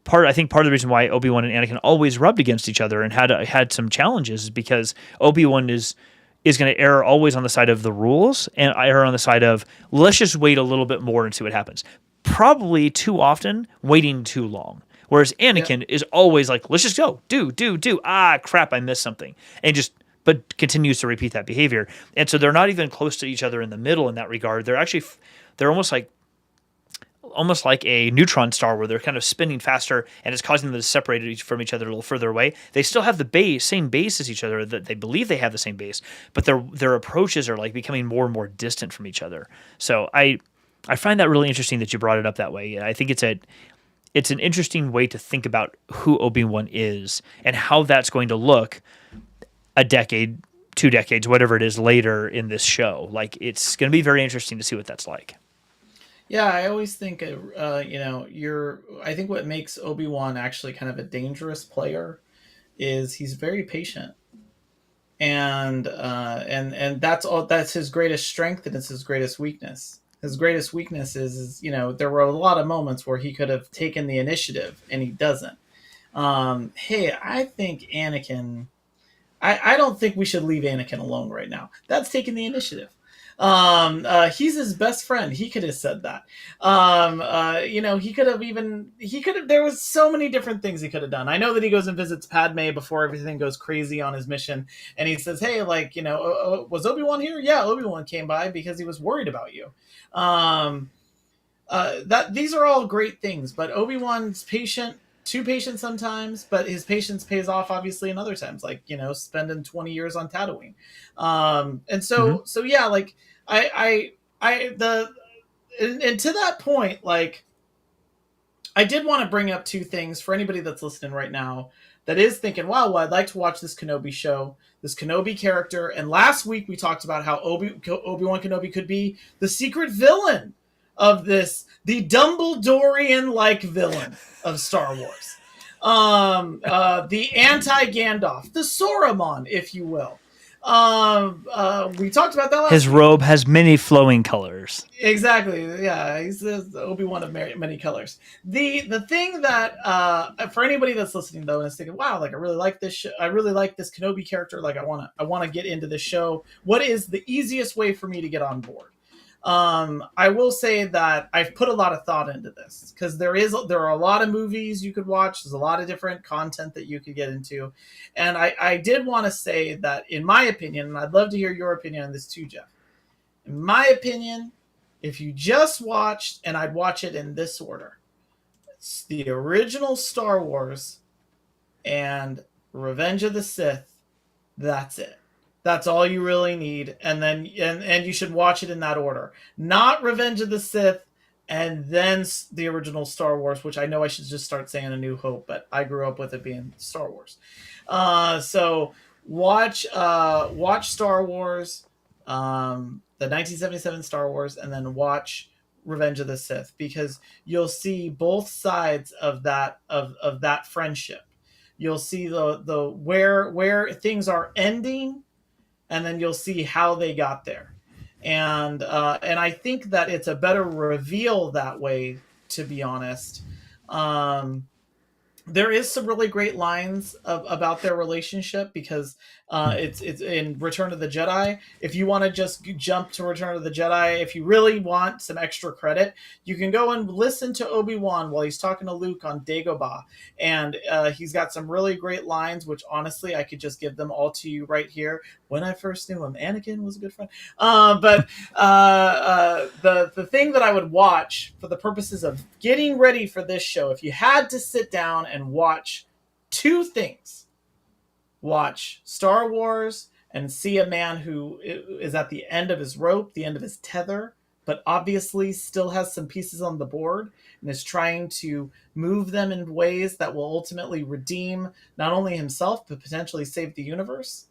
I think part of the reason why Obi-Wan and Anakin always rubbed against each other and had some challenges is because Obi-Wan is going to err always on the side of the rules, and I err on the side of, let's just wait a little bit more and see what happens. Probably too often, waiting too long. Whereas Anakin is always like, let's just go, do. Ah, crap, I missed something. But continues to repeat that behavior. And so they're not even close to each other in the middle in that regard. They're almost like a neutron star, where they're kind of spinning faster and it's causing them to separate from each other a little further away. They still have the same base as each other, that they believe they have the same base, but their approaches are becoming more and more distant from each other. So I find that really interesting that you brought it up that way. I think it's an interesting way to think about who Obi-Wan is and how that's going to look a decade, 2 decades, whatever it is later in this show. It's going to be very interesting to see what that's like. Yeah, I always think, I think what makes Obi-Wan actually kind of a dangerous player is he's very patient, and that's his greatest strength, and it's his greatest weakness. His greatest weakness is there were a lot of moments where he could have taken the initiative and he doesn't. I think Anakin. I don't think we should leave Anakin alone right now. That's taking the initiative. He's his best friend. He could have said that. There was so many different things he could have done. I know that he goes and visits Padme before everything goes crazy on his mission. And he says, hey, was Obi-Wan here? Yeah, Obi-Wan came by because he was worried about you. These are all great things, but Obi-Wan's too patient sometimes, but his patience pays off obviously in other times, spending 20 years on Tatooine. And to that point, I did want to bring up two things for anybody that's listening right now that is thinking, wow, well, I'd like to watch this Kenobi show, this Kenobi character. And last week we talked about how Obi-Wan Kenobi could be the secret villain of this, the Dumbledorian-like villain of Star Wars. The anti-Gandalf, the Saruman, if you will. We talked about that last His week. robe has many flowing colors. Exactly. Yeah, he's the Obi-Wan of many colors. The thing that for anybody that's listening though and is thinking, wow, I really like this I really like this Kenobi character, I want to get into this show. What is the easiest way for me to get on board? I will say that I've put a lot of thought into this because there are a lot of movies you could watch. There's a lot of different content that you could get into. And I did want to say that in my opinion, and I'd love to hear your opinion on this too, Jeff. In my opinion, if you just watched, and I'd watch it in this order, it's the original Star Wars and Revenge of the Sith. That's it. That's all you really need, and then you should watch it in that order. Not Revenge of the Sith, and then the original Star Wars, which I know I should just start saying A New Hope, but I grew up with it being Star Wars. So watch Star Wars, the 1977 Star Wars, and then watch Revenge of the Sith, because you'll see both sides of that friendship. You'll see the where things are ending, and then you'll see how they got there. And I think that it's a better reveal that way, to be honest. Um, there is some really great lines about their relationship, because it's in Return of the Jedi. If you want to just jump to Return of the Jedi, if you really want some extra credit, you can go and listen to Obi-Wan while he's talking to Luke on Dagobah, and he's got some really great lines, which honestly I could just give them all to you right here. When I first knew him, Anakin was a good friend. But the thing that I would watch for the purposes of getting ready for this show, if you had to sit down and watch two things, watch Star Wars and see a man who is at the end of his rope, the end of his tether, but obviously still has some pieces on the board and is trying to move them in ways that will ultimately redeem not only himself, but potentially save the universe.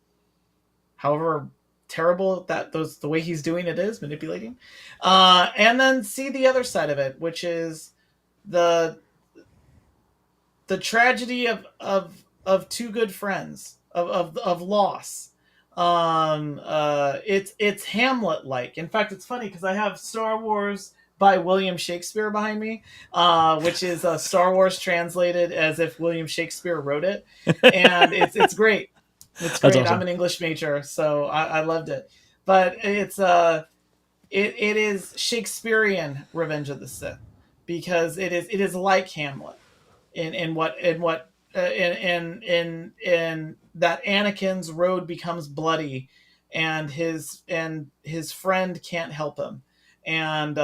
However terrible the way he's doing it is, manipulating. And then see the other side of it, which is the tragedy of two good friends, of loss. It's Hamlet like. In fact, it's funny because I have Star Wars by William Shakespeare behind me, which is Star Wars translated as if William Shakespeare wrote it, and it's great. It's great. Awesome. I'm an English major, so I loved it. But it's it is Shakespearean Revenge of the Sith, because it is like Hamlet in that Anakin's road becomes bloody, and his friend can't help him, and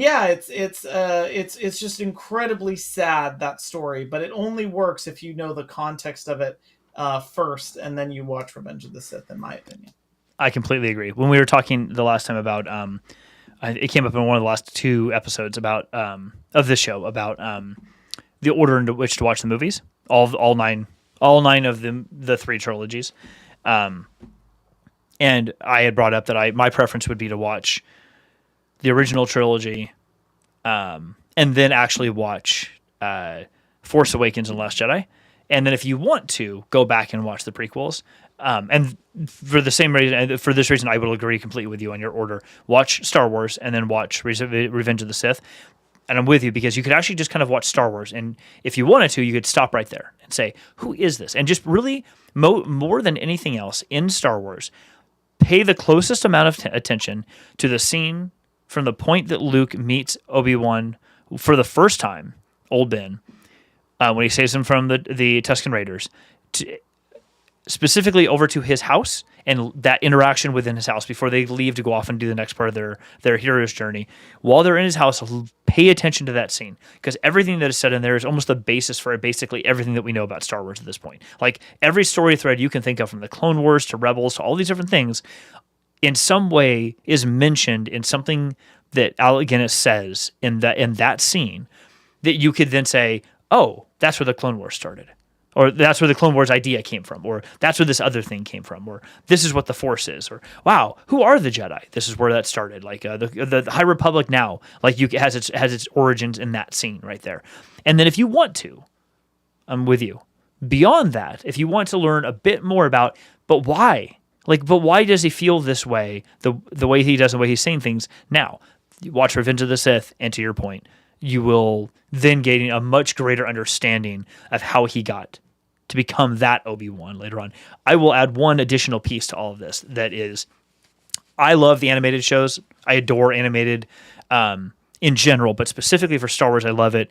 yeah, it's just incredibly sad, that story, but it only works if you know the context of it first, and then you watch Revenge of the Sith, in my opinion. I completely agree. When we were talking the last time about, it came up in one of the last two episodes about of this show about the order in which to watch the movies, all nine of the three trilogies, and I had brought up that my preference would be to watch the original trilogy, and then actually watch Force Awakens and Last Jedi. And then if you want to, go back and watch the prequels. And for the same reason, for this reason, I will agree completely with you on your order. Watch Star Wars and then watch Revenge of the Sith. And I'm with you, because you could actually just kind of watch Star Wars. And if you wanted to, you could stop right there and say, who is this? And just really, more than anything else in Star Wars, pay the closest amount of attention to the scene from the point that Luke meets Obi-Wan for the first time, Old Ben, when he saves him from the Tusken Raiders, specifically over to his house and that interaction within his house before they leave to go off and do the next part of their hero's journey. While they're in his house, pay attention to that scene, because everything that is said in there is almost the basis for basically everything that we know about Star Wars at this point. Like every story thread you can think of, from the Clone Wars to Rebels to all these different things, in some way is mentioned in something that Alec Guinness says in that scene, that you could then say, oh, that's where the Clone Wars started. Or that's where the Clone Wars idea came from, or that's where this other thing came from, or this is what the Force is, or wow, who are the Jedi? This is where that started. Like the High Republic now, like has its origins in that scene right there. And then if you want to, I'm with you. Beyond that, if you want to learn a bit more about, but why? But why does he feel this way? The way he does, the way he's saying things now. You watch Revenge of the Sith, and to your point, you will then gain a much greater understanding of how he got to become that Obi-Wan later on. I will add one additional piece to all of this. That is, I love the animated shows. I adore animated in general, but specifically for Star Wars, I love it.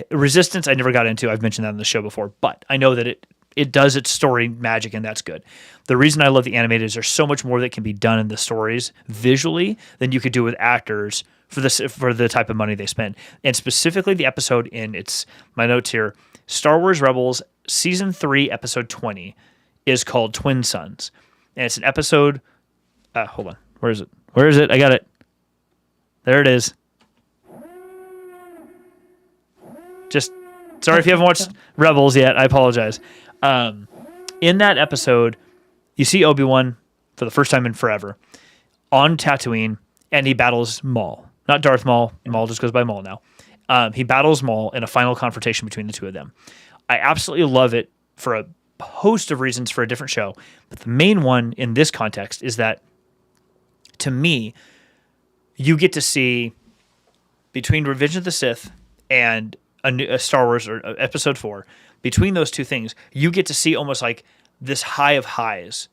Resistance, I never got into. I've mentioned that on the show before, but I know that it does its story magic, and that's good. The reason I love the animated is there's so much more that can be done in the stories visually than you could do with actors for the type of money they spend. And specifically the episode my notes here, Star Wars Rebels Season 3, Episode 20 is called Twin Sons. And it's an episode... hold on. Where is it? I got it. There it is. Just sorry if you haven't watched Rebels yet. I apologize. In that episode, you see Obi-Wan for the first time in forever on Tatooine, and he battles Maul. Not Darth Maul. Maul just goes by Maul now. He battles Maul in a final confrontation between the two of them. I absolutely love it for a host of reasons for a different show. But the main one in this context is that, to me, you get to see between Revenge of the Sith and a Star Wars or Episode 4, between those two things, you get to see almost like this high of highs,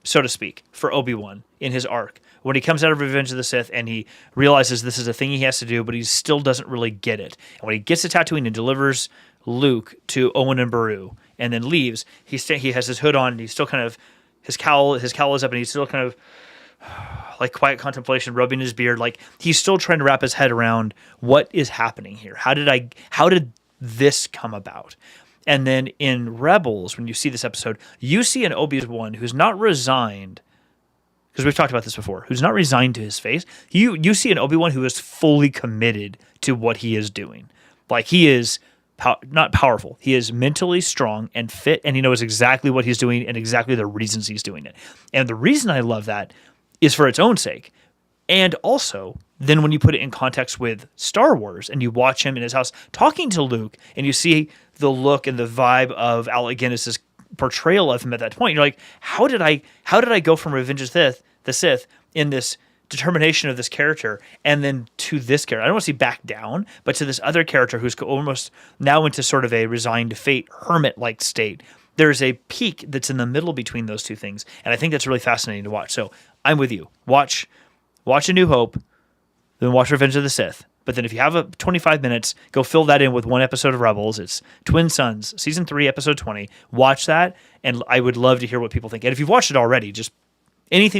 so to speak, for Obi-Wan in his arc. When he comes out of Revenge of the Sith and he realizes this is a thing he has to do, but he still doesn't really get it. And when he gets to Tatooine and delivers Luke to Owen and Beru and then leaves, he has his hood on, and he's still kind of, his cowl is up, and he's still kind of like quiet contemplation, rubbing his beard. Like, he's still trying to wrap his head around what is happening here. How did this come about? And then in Rebels, when you see this episode, you see an Obi-Wan who's not resigned, because we've talked about this before, who's not resigned to his face. You see an Obi-Wan who is fully committed to what he is doing. Like, he is not powerful. He is mentally strong and fit, and he knows exactly what he's doing and exactly the reasons he's doing it. And the reason I love that is for its own sake. And also, then when you put it in context with Star Wars and you watch him in his house talking to Luke, and you see the look and the vibe of Alec Guinness's portrayal of him at that point, you're like, how did I go from Revenge of the Sith in this determination of this character and then to this character? I don't want to see back down, but to this other character who's almost now into sort of a resigned fate, hermit-like state. There's a peak that's in the middle between those two things, and I think that's really fascinating to watch. So I'm with you. Watch A New Hope, then watch Revenge of the Sith. But then if you have 25 minutes, go fill that in with one episode of Rebels. It's Twin Suns, Season 3, Episode 20. Watch that, and I would love to hear what people think. And if you've watched it already, just if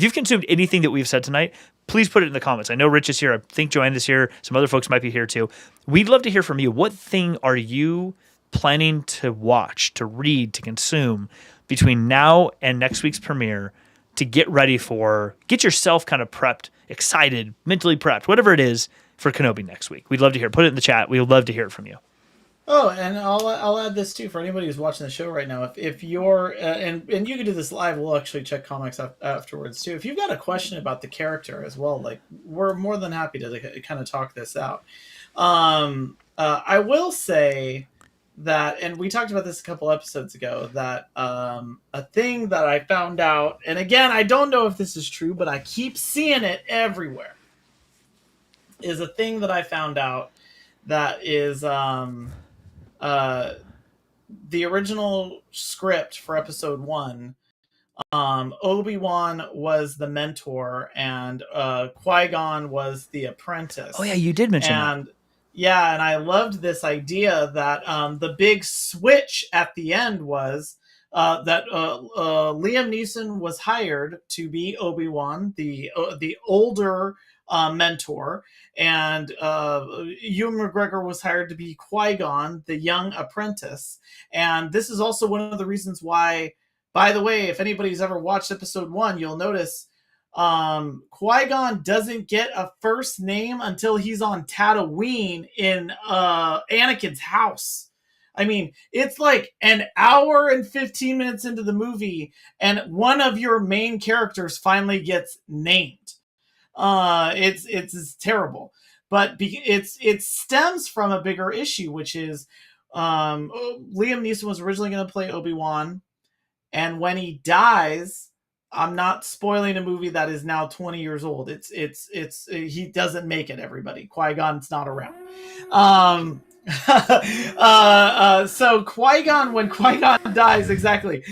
you've consumed anything that we've said tonight, please put it in the comments. I know Rich is here. I think Joanne is here. Some other folks might be here too. We'd love to hear from you. What thing are you planning to watch, to read, to consume between now and next week's premiere to get ready for, get yourself kind of prepped, excited, mentally prepped, whatever it is for Kenobi next week? We'd love to hear it. Put it in the chat. We'd love to hear it from you. Oh, and I'll add this too for anybody who's watching the show right now. If you're and you can do this live, we'll actually check comics afterwards too. If you've got a question about the character as well, like, we're more than happy to kind of talk this out. I will say that, and we talked about this a couple episodes ago, that a thing that I found out, and again, I don't know if this is true, but I keep seeing it everywhere, is a thing that I found out that is the original script for Episode 1. Obi-Wan was the mentor, and Qui Gon was the apprentice. Oh yeah, you did mention that. Yeah, and I loved this idea that the big switch at the end was that Liam Neeson was hired to be Obi-Wan, the older mentor, and Ewan McGregor was hired to be Qui-Gon, the young apprentice. And this is also one of the reasons why, by the way, if anybody's ever watched Episode 1, you'll notice Qui-Gon doesn't get a first name until he's on Tatooine in Anakin's house. I mean, it's like an hour and 15 minutes into the movie, and one of your main characters finally gets named. It's terrible, but it stems from a bigger issue, which is Liam Neeson was originally going to play Obi-Wan, and when he dies, I'm not spoiling a movie that is now 20 years old. He doesn't make it, everybody. Qui-Gon's not around. So Qui-Gon, when Qui-Gon dies, exactly.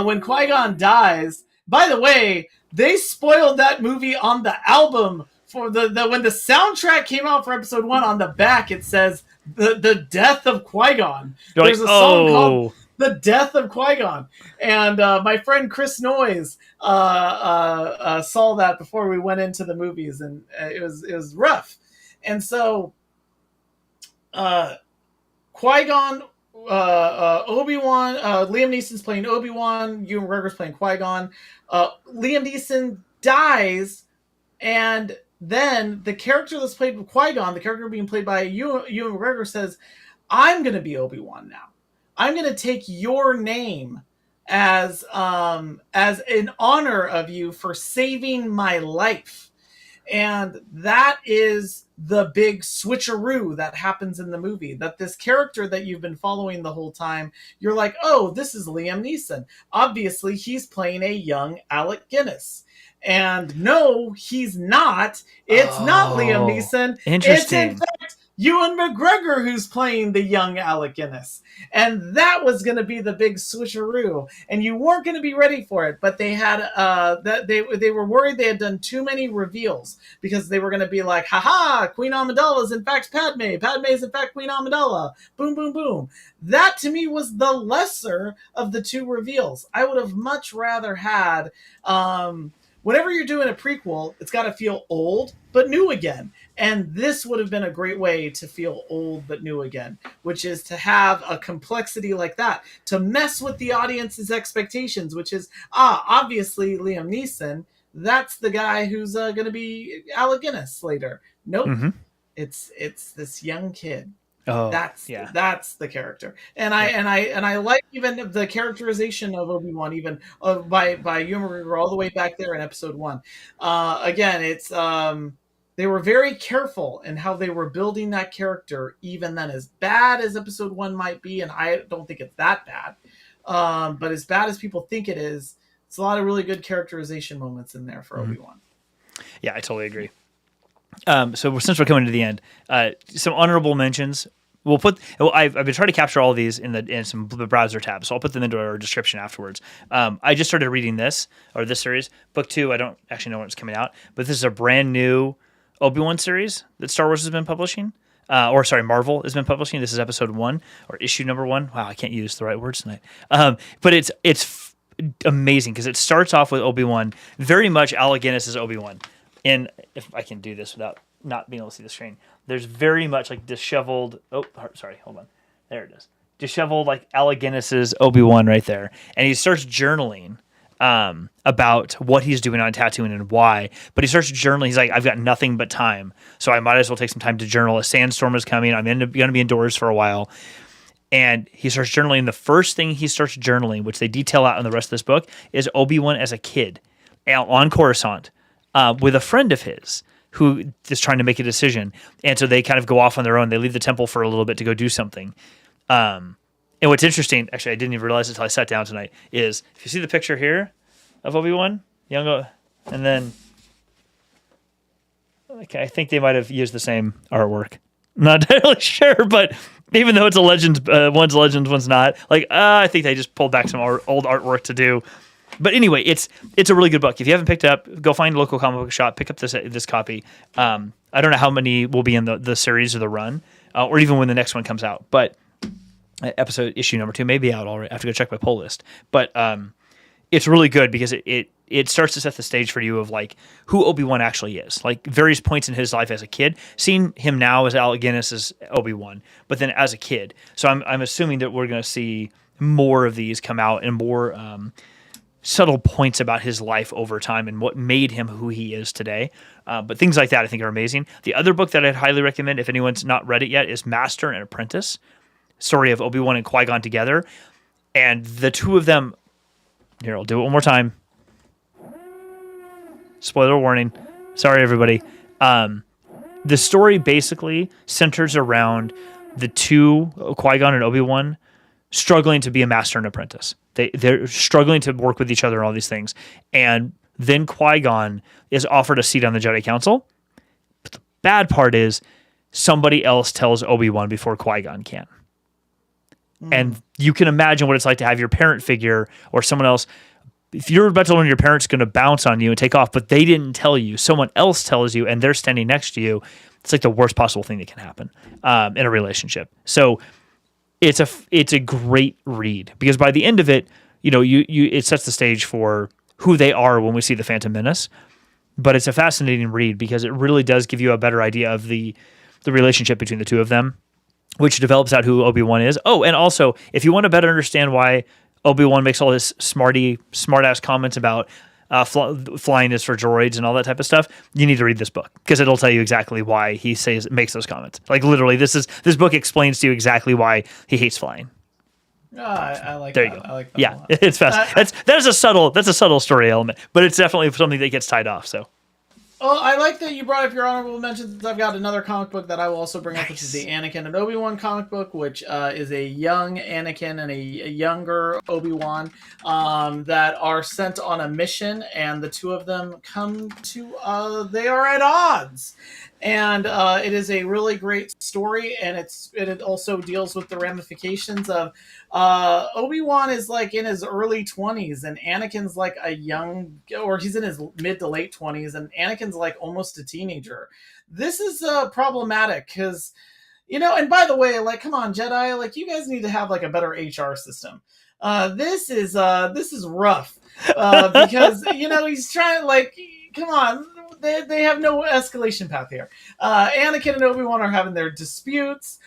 When Qui-Gon dies, by the way, they spoiled that movie on the album for the when the soundtrack came out for Episode 1. On the back, it says the death of Qui-Gon. There's a song called The Death of Qui-Gon. And my friend Chris Noyes saw that before we went into the movies, and it was rough. And so Qui-Gon, Obi-Wan, Liam Neeson's playing Obi-Wan, Ewan McGregor's playing Qui-Gon. Liam Neeson dies, and then the character that's played with Qui-Gon, the character being played by Ewan McGregor, says, I'm going to be Obi-Wan now. I'm going to take your name as an honor of you for saving my life. And that is the big switcheroo that happens in the movie, that this character that you've been following the whole time, you're like, oh, this is Liam Neeson. Obviously, he's playing a young Alec Guinness. And no, he's not. It's not Liam Neeson. Interesting. It's in fact Ewan McGregor who's playing the young Alec Guinness. And that was going to be the big switcheroo. And you weren't going to be ready for it. But they had they were worried they had done too many reveals, because they were going to be like, haha, Queen Amidala is in fact Padme. Padme is in fact Queen Amidala. Boom, boom, boom. That to me was the lesser of the two reveals. I would have much rather had whenever you're doing a prequel, it's got to feel old but new again. And this would have been a great way to feel old but new again, which is to have a complexity like that, to mess with the audience's expectations, which is, obviously Liam Neeson, that's the guy who's going to be Alec Guinness later. Nope. Mm-hmm. It's this young kid. Oh, that's the character, and I like even the characterization of Obi-Wan, even by Ewan McGregor all the way back there in Episode 1. Again, it's they were very careful in how they were building that character, even then, as bad as Episode 1 might be, and I don't think it's that bad, but as bad as people think it is, it's a lot of really good characterization moments in there for Obi-Wan. Yeah, I totally agree. So since we're coming to the end, some honorable mentions. I've been trying to capture all of these in some browser tabs, so I'll put them into our description afterwards. I just started reading this series, book 2. I don't actually know when it's coming out, but this is a brand new Obi-Wan series that Star Wars has been publishing. Marvel has been publishing. This is episode 1 or issue number 1. Wow, I can't use the right words tonight. But it's amazing because it starts off with Obi-Wan, very much Alec Guinness as Obi-Wan. And if I can do this without not being able to see the screen, there's very much like disheveled. Oh, sorry, hold on. There it is. Disheveled, like Alec Guinness's Obi-Wan right there. And he starts journaling about what he's doing on Tatooine and why. But he starts journaling. He's like, I've got nothing but time, so I might as well take some time to journal. A sandstorm is coming. I'm going to be indoors for a while. And he starts journaling. The first thing he starts journaling, which they detail out in the rest of this book, is Obi-Wan as a kid on Coruscant. With a friend of his who is trying to make a decision. And so they kind of go off on their own. They leave the temple for a little bit to go do something. And what's interesting, actually, I didn't even realize it until I sat down tonight, is if you see the picture here of Obi-Wan, and then I think they might have used the same artwork. I'm not entirely sure, but even though it's a legend, one's legend, one's not. I think they just pulled back some old artwork to do. But anyway, it's a really good book. If you haven't picked it up, go find a local comic book shop, pick up this copy. I don't know how many will be in the series or the run, or even when the next one comes out. But issue number 2 may be out already. I have to go check my pull list. But it's really good because it starts to set the stage for you of like who Obi-Wan actually is. Like various points in his life as a kid, seeing him now as Alec Guinness as Obi-Wan, but then as a kid. So I'm assuming that we're going to see more of these come out and more subtle points about his life over time and what made him who he is today. But things like that I think are amazing. The other book that I'd highly recommend if anyone's not read it yet is Master and Apprentice, story of Obi-Wan and Qui-Gon together. And the two of them, here, I'll do it one more time. Spoiler warning. Sorry, everybody. The story basically centers around the two, Qui-Gon and Obi-Wan, struggling to be a master and apprentice. They're struggling to work with each other and all these things. And then Qui-Gon is offered a seat on the Jedi Council. But the bad part is somebody else tells Obi-Wan before Qui-Gon can. And you can imagine what it's like to have your parent figure or someone else. If you're about to learn your parent's going to bounce on you and take off, but they didn't tell you, someone else tells you and they're standing next to you, it's like the worst possible thing that can happen in a relationship. So it's a great read because by the end of it, it sets the stage for who they are when we see the Phantom Menace. But it's a fascinating read because it really does give you a better idea of the relationship between the two of them, which develops out who Obi-Wan is. Oh, and also, if you want to better understand why Obi-Wan makes all this smart-ass comments about flying is for droids and all that type of stuff, you need to read this book because it'll tell you exactly why he makes those comments. Like literally, this book explains to you exactly why he hates flying. I like there that. You go. I like that yeah, a lot. it's fast. That's a subtle story element, but it's definitely something that gets tied off. So. Well, I like that you brought up your honorable mentions. I've got another comic book that I will also bring up, which is the Anakin and ObiWan comic book, which is a young Anakin and a younger Obi-Wan that are sent on a mission, and the two of them come to they are at odds. And it is a really great story, and it also deals with the ramifications of Obi-Wan is like in his early 20s, and Anakin's like he's in his mid to late 20s, and Anakin's like almost a teenager. This is problematic because, and by the way, like, come on, Jedi, like, you guys need to have like a better HR system. This is rough because he's trying, like, come on. They have no escalation path here. Anakin and Obi-Wan are having their disputes.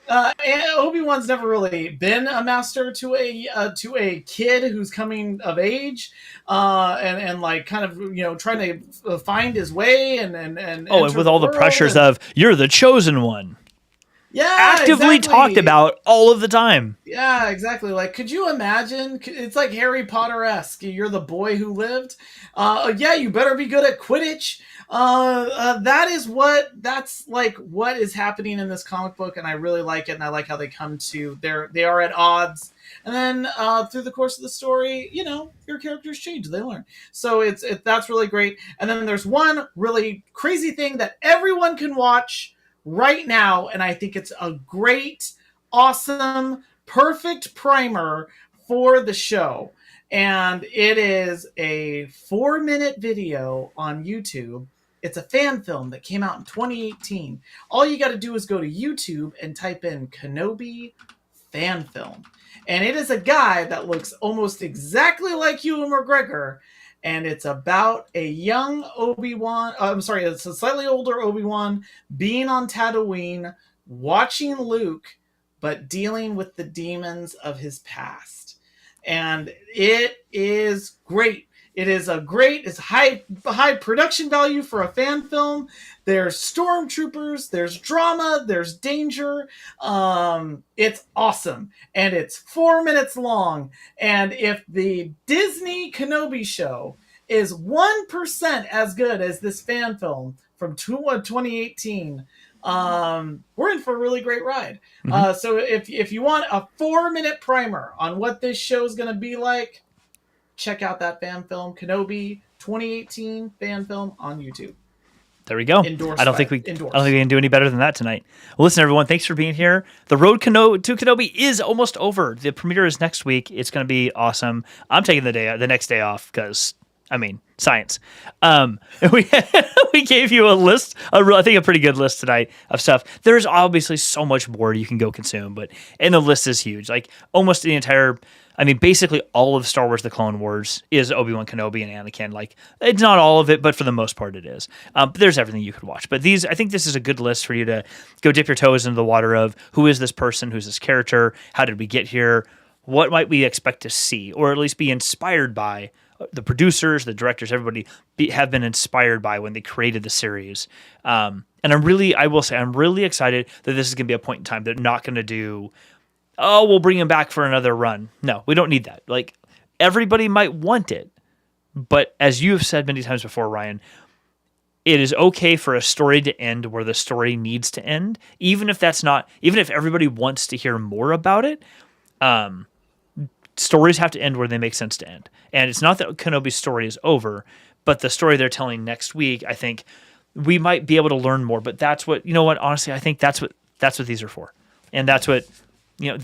Obi-Wan's never really been a master to a kid who's coming of age, and like kind of trying to find his way and and with all the pressures of you're the chosen one. Yeah, actively exactly. Talked about all of the time. Yeah, exactly. Like, could you imagine? It's like Harry Potter-esque. You're the boy who lived. Yeah, you better be good at Quidditch. That's like what is happening in this comic book, and I really like it, and I like how they come to they are at odds. And then through the course of the story, your characters change, they learn. So that's really great. And then there's one really crazy thing that everyone can watch right now, and I think it's a great, awesome, perfect primer for the show. And it is a 4-minute video on YouTube. It's a fan film that came out in 2018. All you got to do is go to YouTube and type in Kenobi fan film. And it is a guy that looks almost exactly like Ewan McGregor. And it's about a young Obi-Wan. It's a slightly older Obi-Wan being on Tatooine, watching Luke, but dealing with the demons of his past. And it is great. It's high production value for a fan film. There's stormtroopers, there's drama, there's danger. It's awesome. And it's 4 minutes long. And if the Disney Kenobi show is 1% as good as this fan film from 2018, we're in for a really great ride. Mm-hmm. So if you want a 4-minute primer on what this show is going to be like, check out that fan film, Kenobi 2018 fan film on YouTube. There we go. I don't think we can do any better than that tonight. Well, listen, everyone, thanks for being here. The road to Kenobi is almost over. The premiere is next week. It's going to be awesome. I'm taking the next day off because, science. We gave you a list, I think a pretty good list tonight of stuff. There's obviously so much more you can go consume, and the list is huge. Like almost the entire, basically all of Star Wars: The Clone Wars is Obi-Wan Kenobi and Anakin. Like, it's not all of it, but for the most part it is. But there's everything you could watch. But I think this is a good list for you to go dip your toes into the water of who is this person, who's this character, how did we get here, what might we expect to see, or at least be inspired by. The producers, the directors, everybody have been inspired by when they created the series. And I'm really excited that this is going to be a point in time. They're not going to do, we'll bring him back for another run. No, we don't need that. Like, everybody might want it. But as you have said many times before, Ryan, it is okay for a story to end where the story needs to end. Even if everybody wants to hear more about it, stories have to end where they make sense to end. And it's not that Kenobi's story is over, but the story they're telling next week, I think we might be able to learn more. But that's what, honestly, I think that's what these are for. And that's what,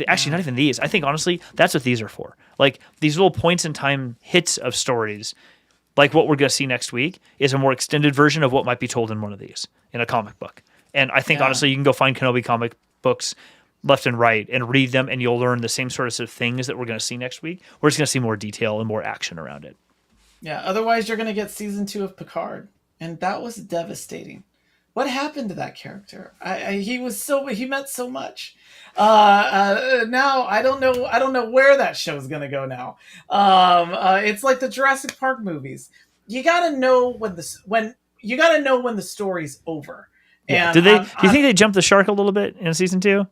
actually not even these. I think, honestly, that's what these are for. Like, these little points in time hits of stories, like what we're going to see next week, is a more extended version of what might be told in one of these, in a comic book. And I think, honestly, you can go find Kenobi comic books left and right and read them, and you'll learn the same sorts of things that we're going to see next week. We're just going to see more detail and more action around it. Yeah, otherwise you're going to get season 2 of Picard, and that was devastating. what happened to that character? He meant so much. Now I don't know where that show's gonna go now. It's like the Jurassic Park movies. You gotta know when the story's over. Yeah. And Do you think they jumped the shark a little bit in season 2?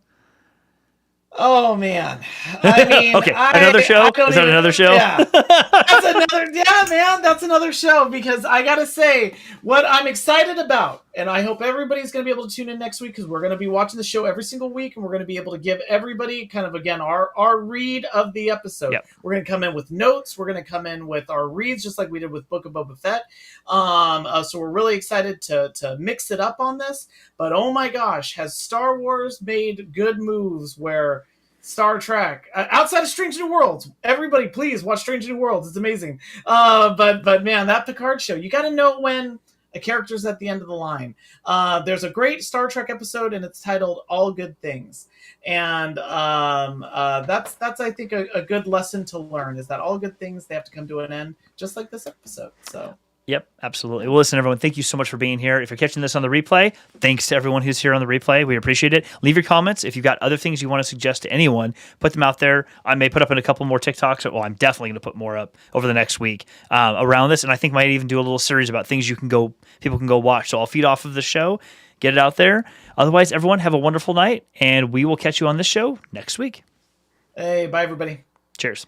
oh man, I mean, okay, another show. Is that another show? Yeah, that's another. Yeah, man, that's another show because I gotta say what I'm excited about, and I hope everybody's gonna be able to tune in next week because we're gonna be watching the show every single week, and we're gonna be able to give everybody kind of again our read of the episode. Yep. We're gonna come in with notes. We're gonna come in with our reads, just like we did with Book of Boba Fett. So we're really excited to mix it up on this. But oh my gosh, has Star Wars made good moves where Star Trek outside of Strange New Worlds? Everybody, please watch Strange New Worlds. It's amazing. But man, that Picard show, you got to know when a character's at the end of the line. There's a great Star Trek episode, and it's titled "All Good Things," and that's I think a good lesson to learn is that all good things, they have to come to an end, just like this episode. So. Yep, absolutely. Well, listen, everyone, thank you so much for being here. If you're catching this on the replay, thanks to everyone who's here on the replay. We appreciate it. Leave your comments. If you've got other things you want to suggest to anyone, put them out there. I may put up in a couple more TikToks. Well, I'm definitely going to put more up over the next week around this, and I think might even do a little series about things people can go watch. So I'll feed off of the show, get it out there. Otherwise, everyone, have a wonderful night, and we will catch you on this show next week. Hey, bye, everybody. Cheers.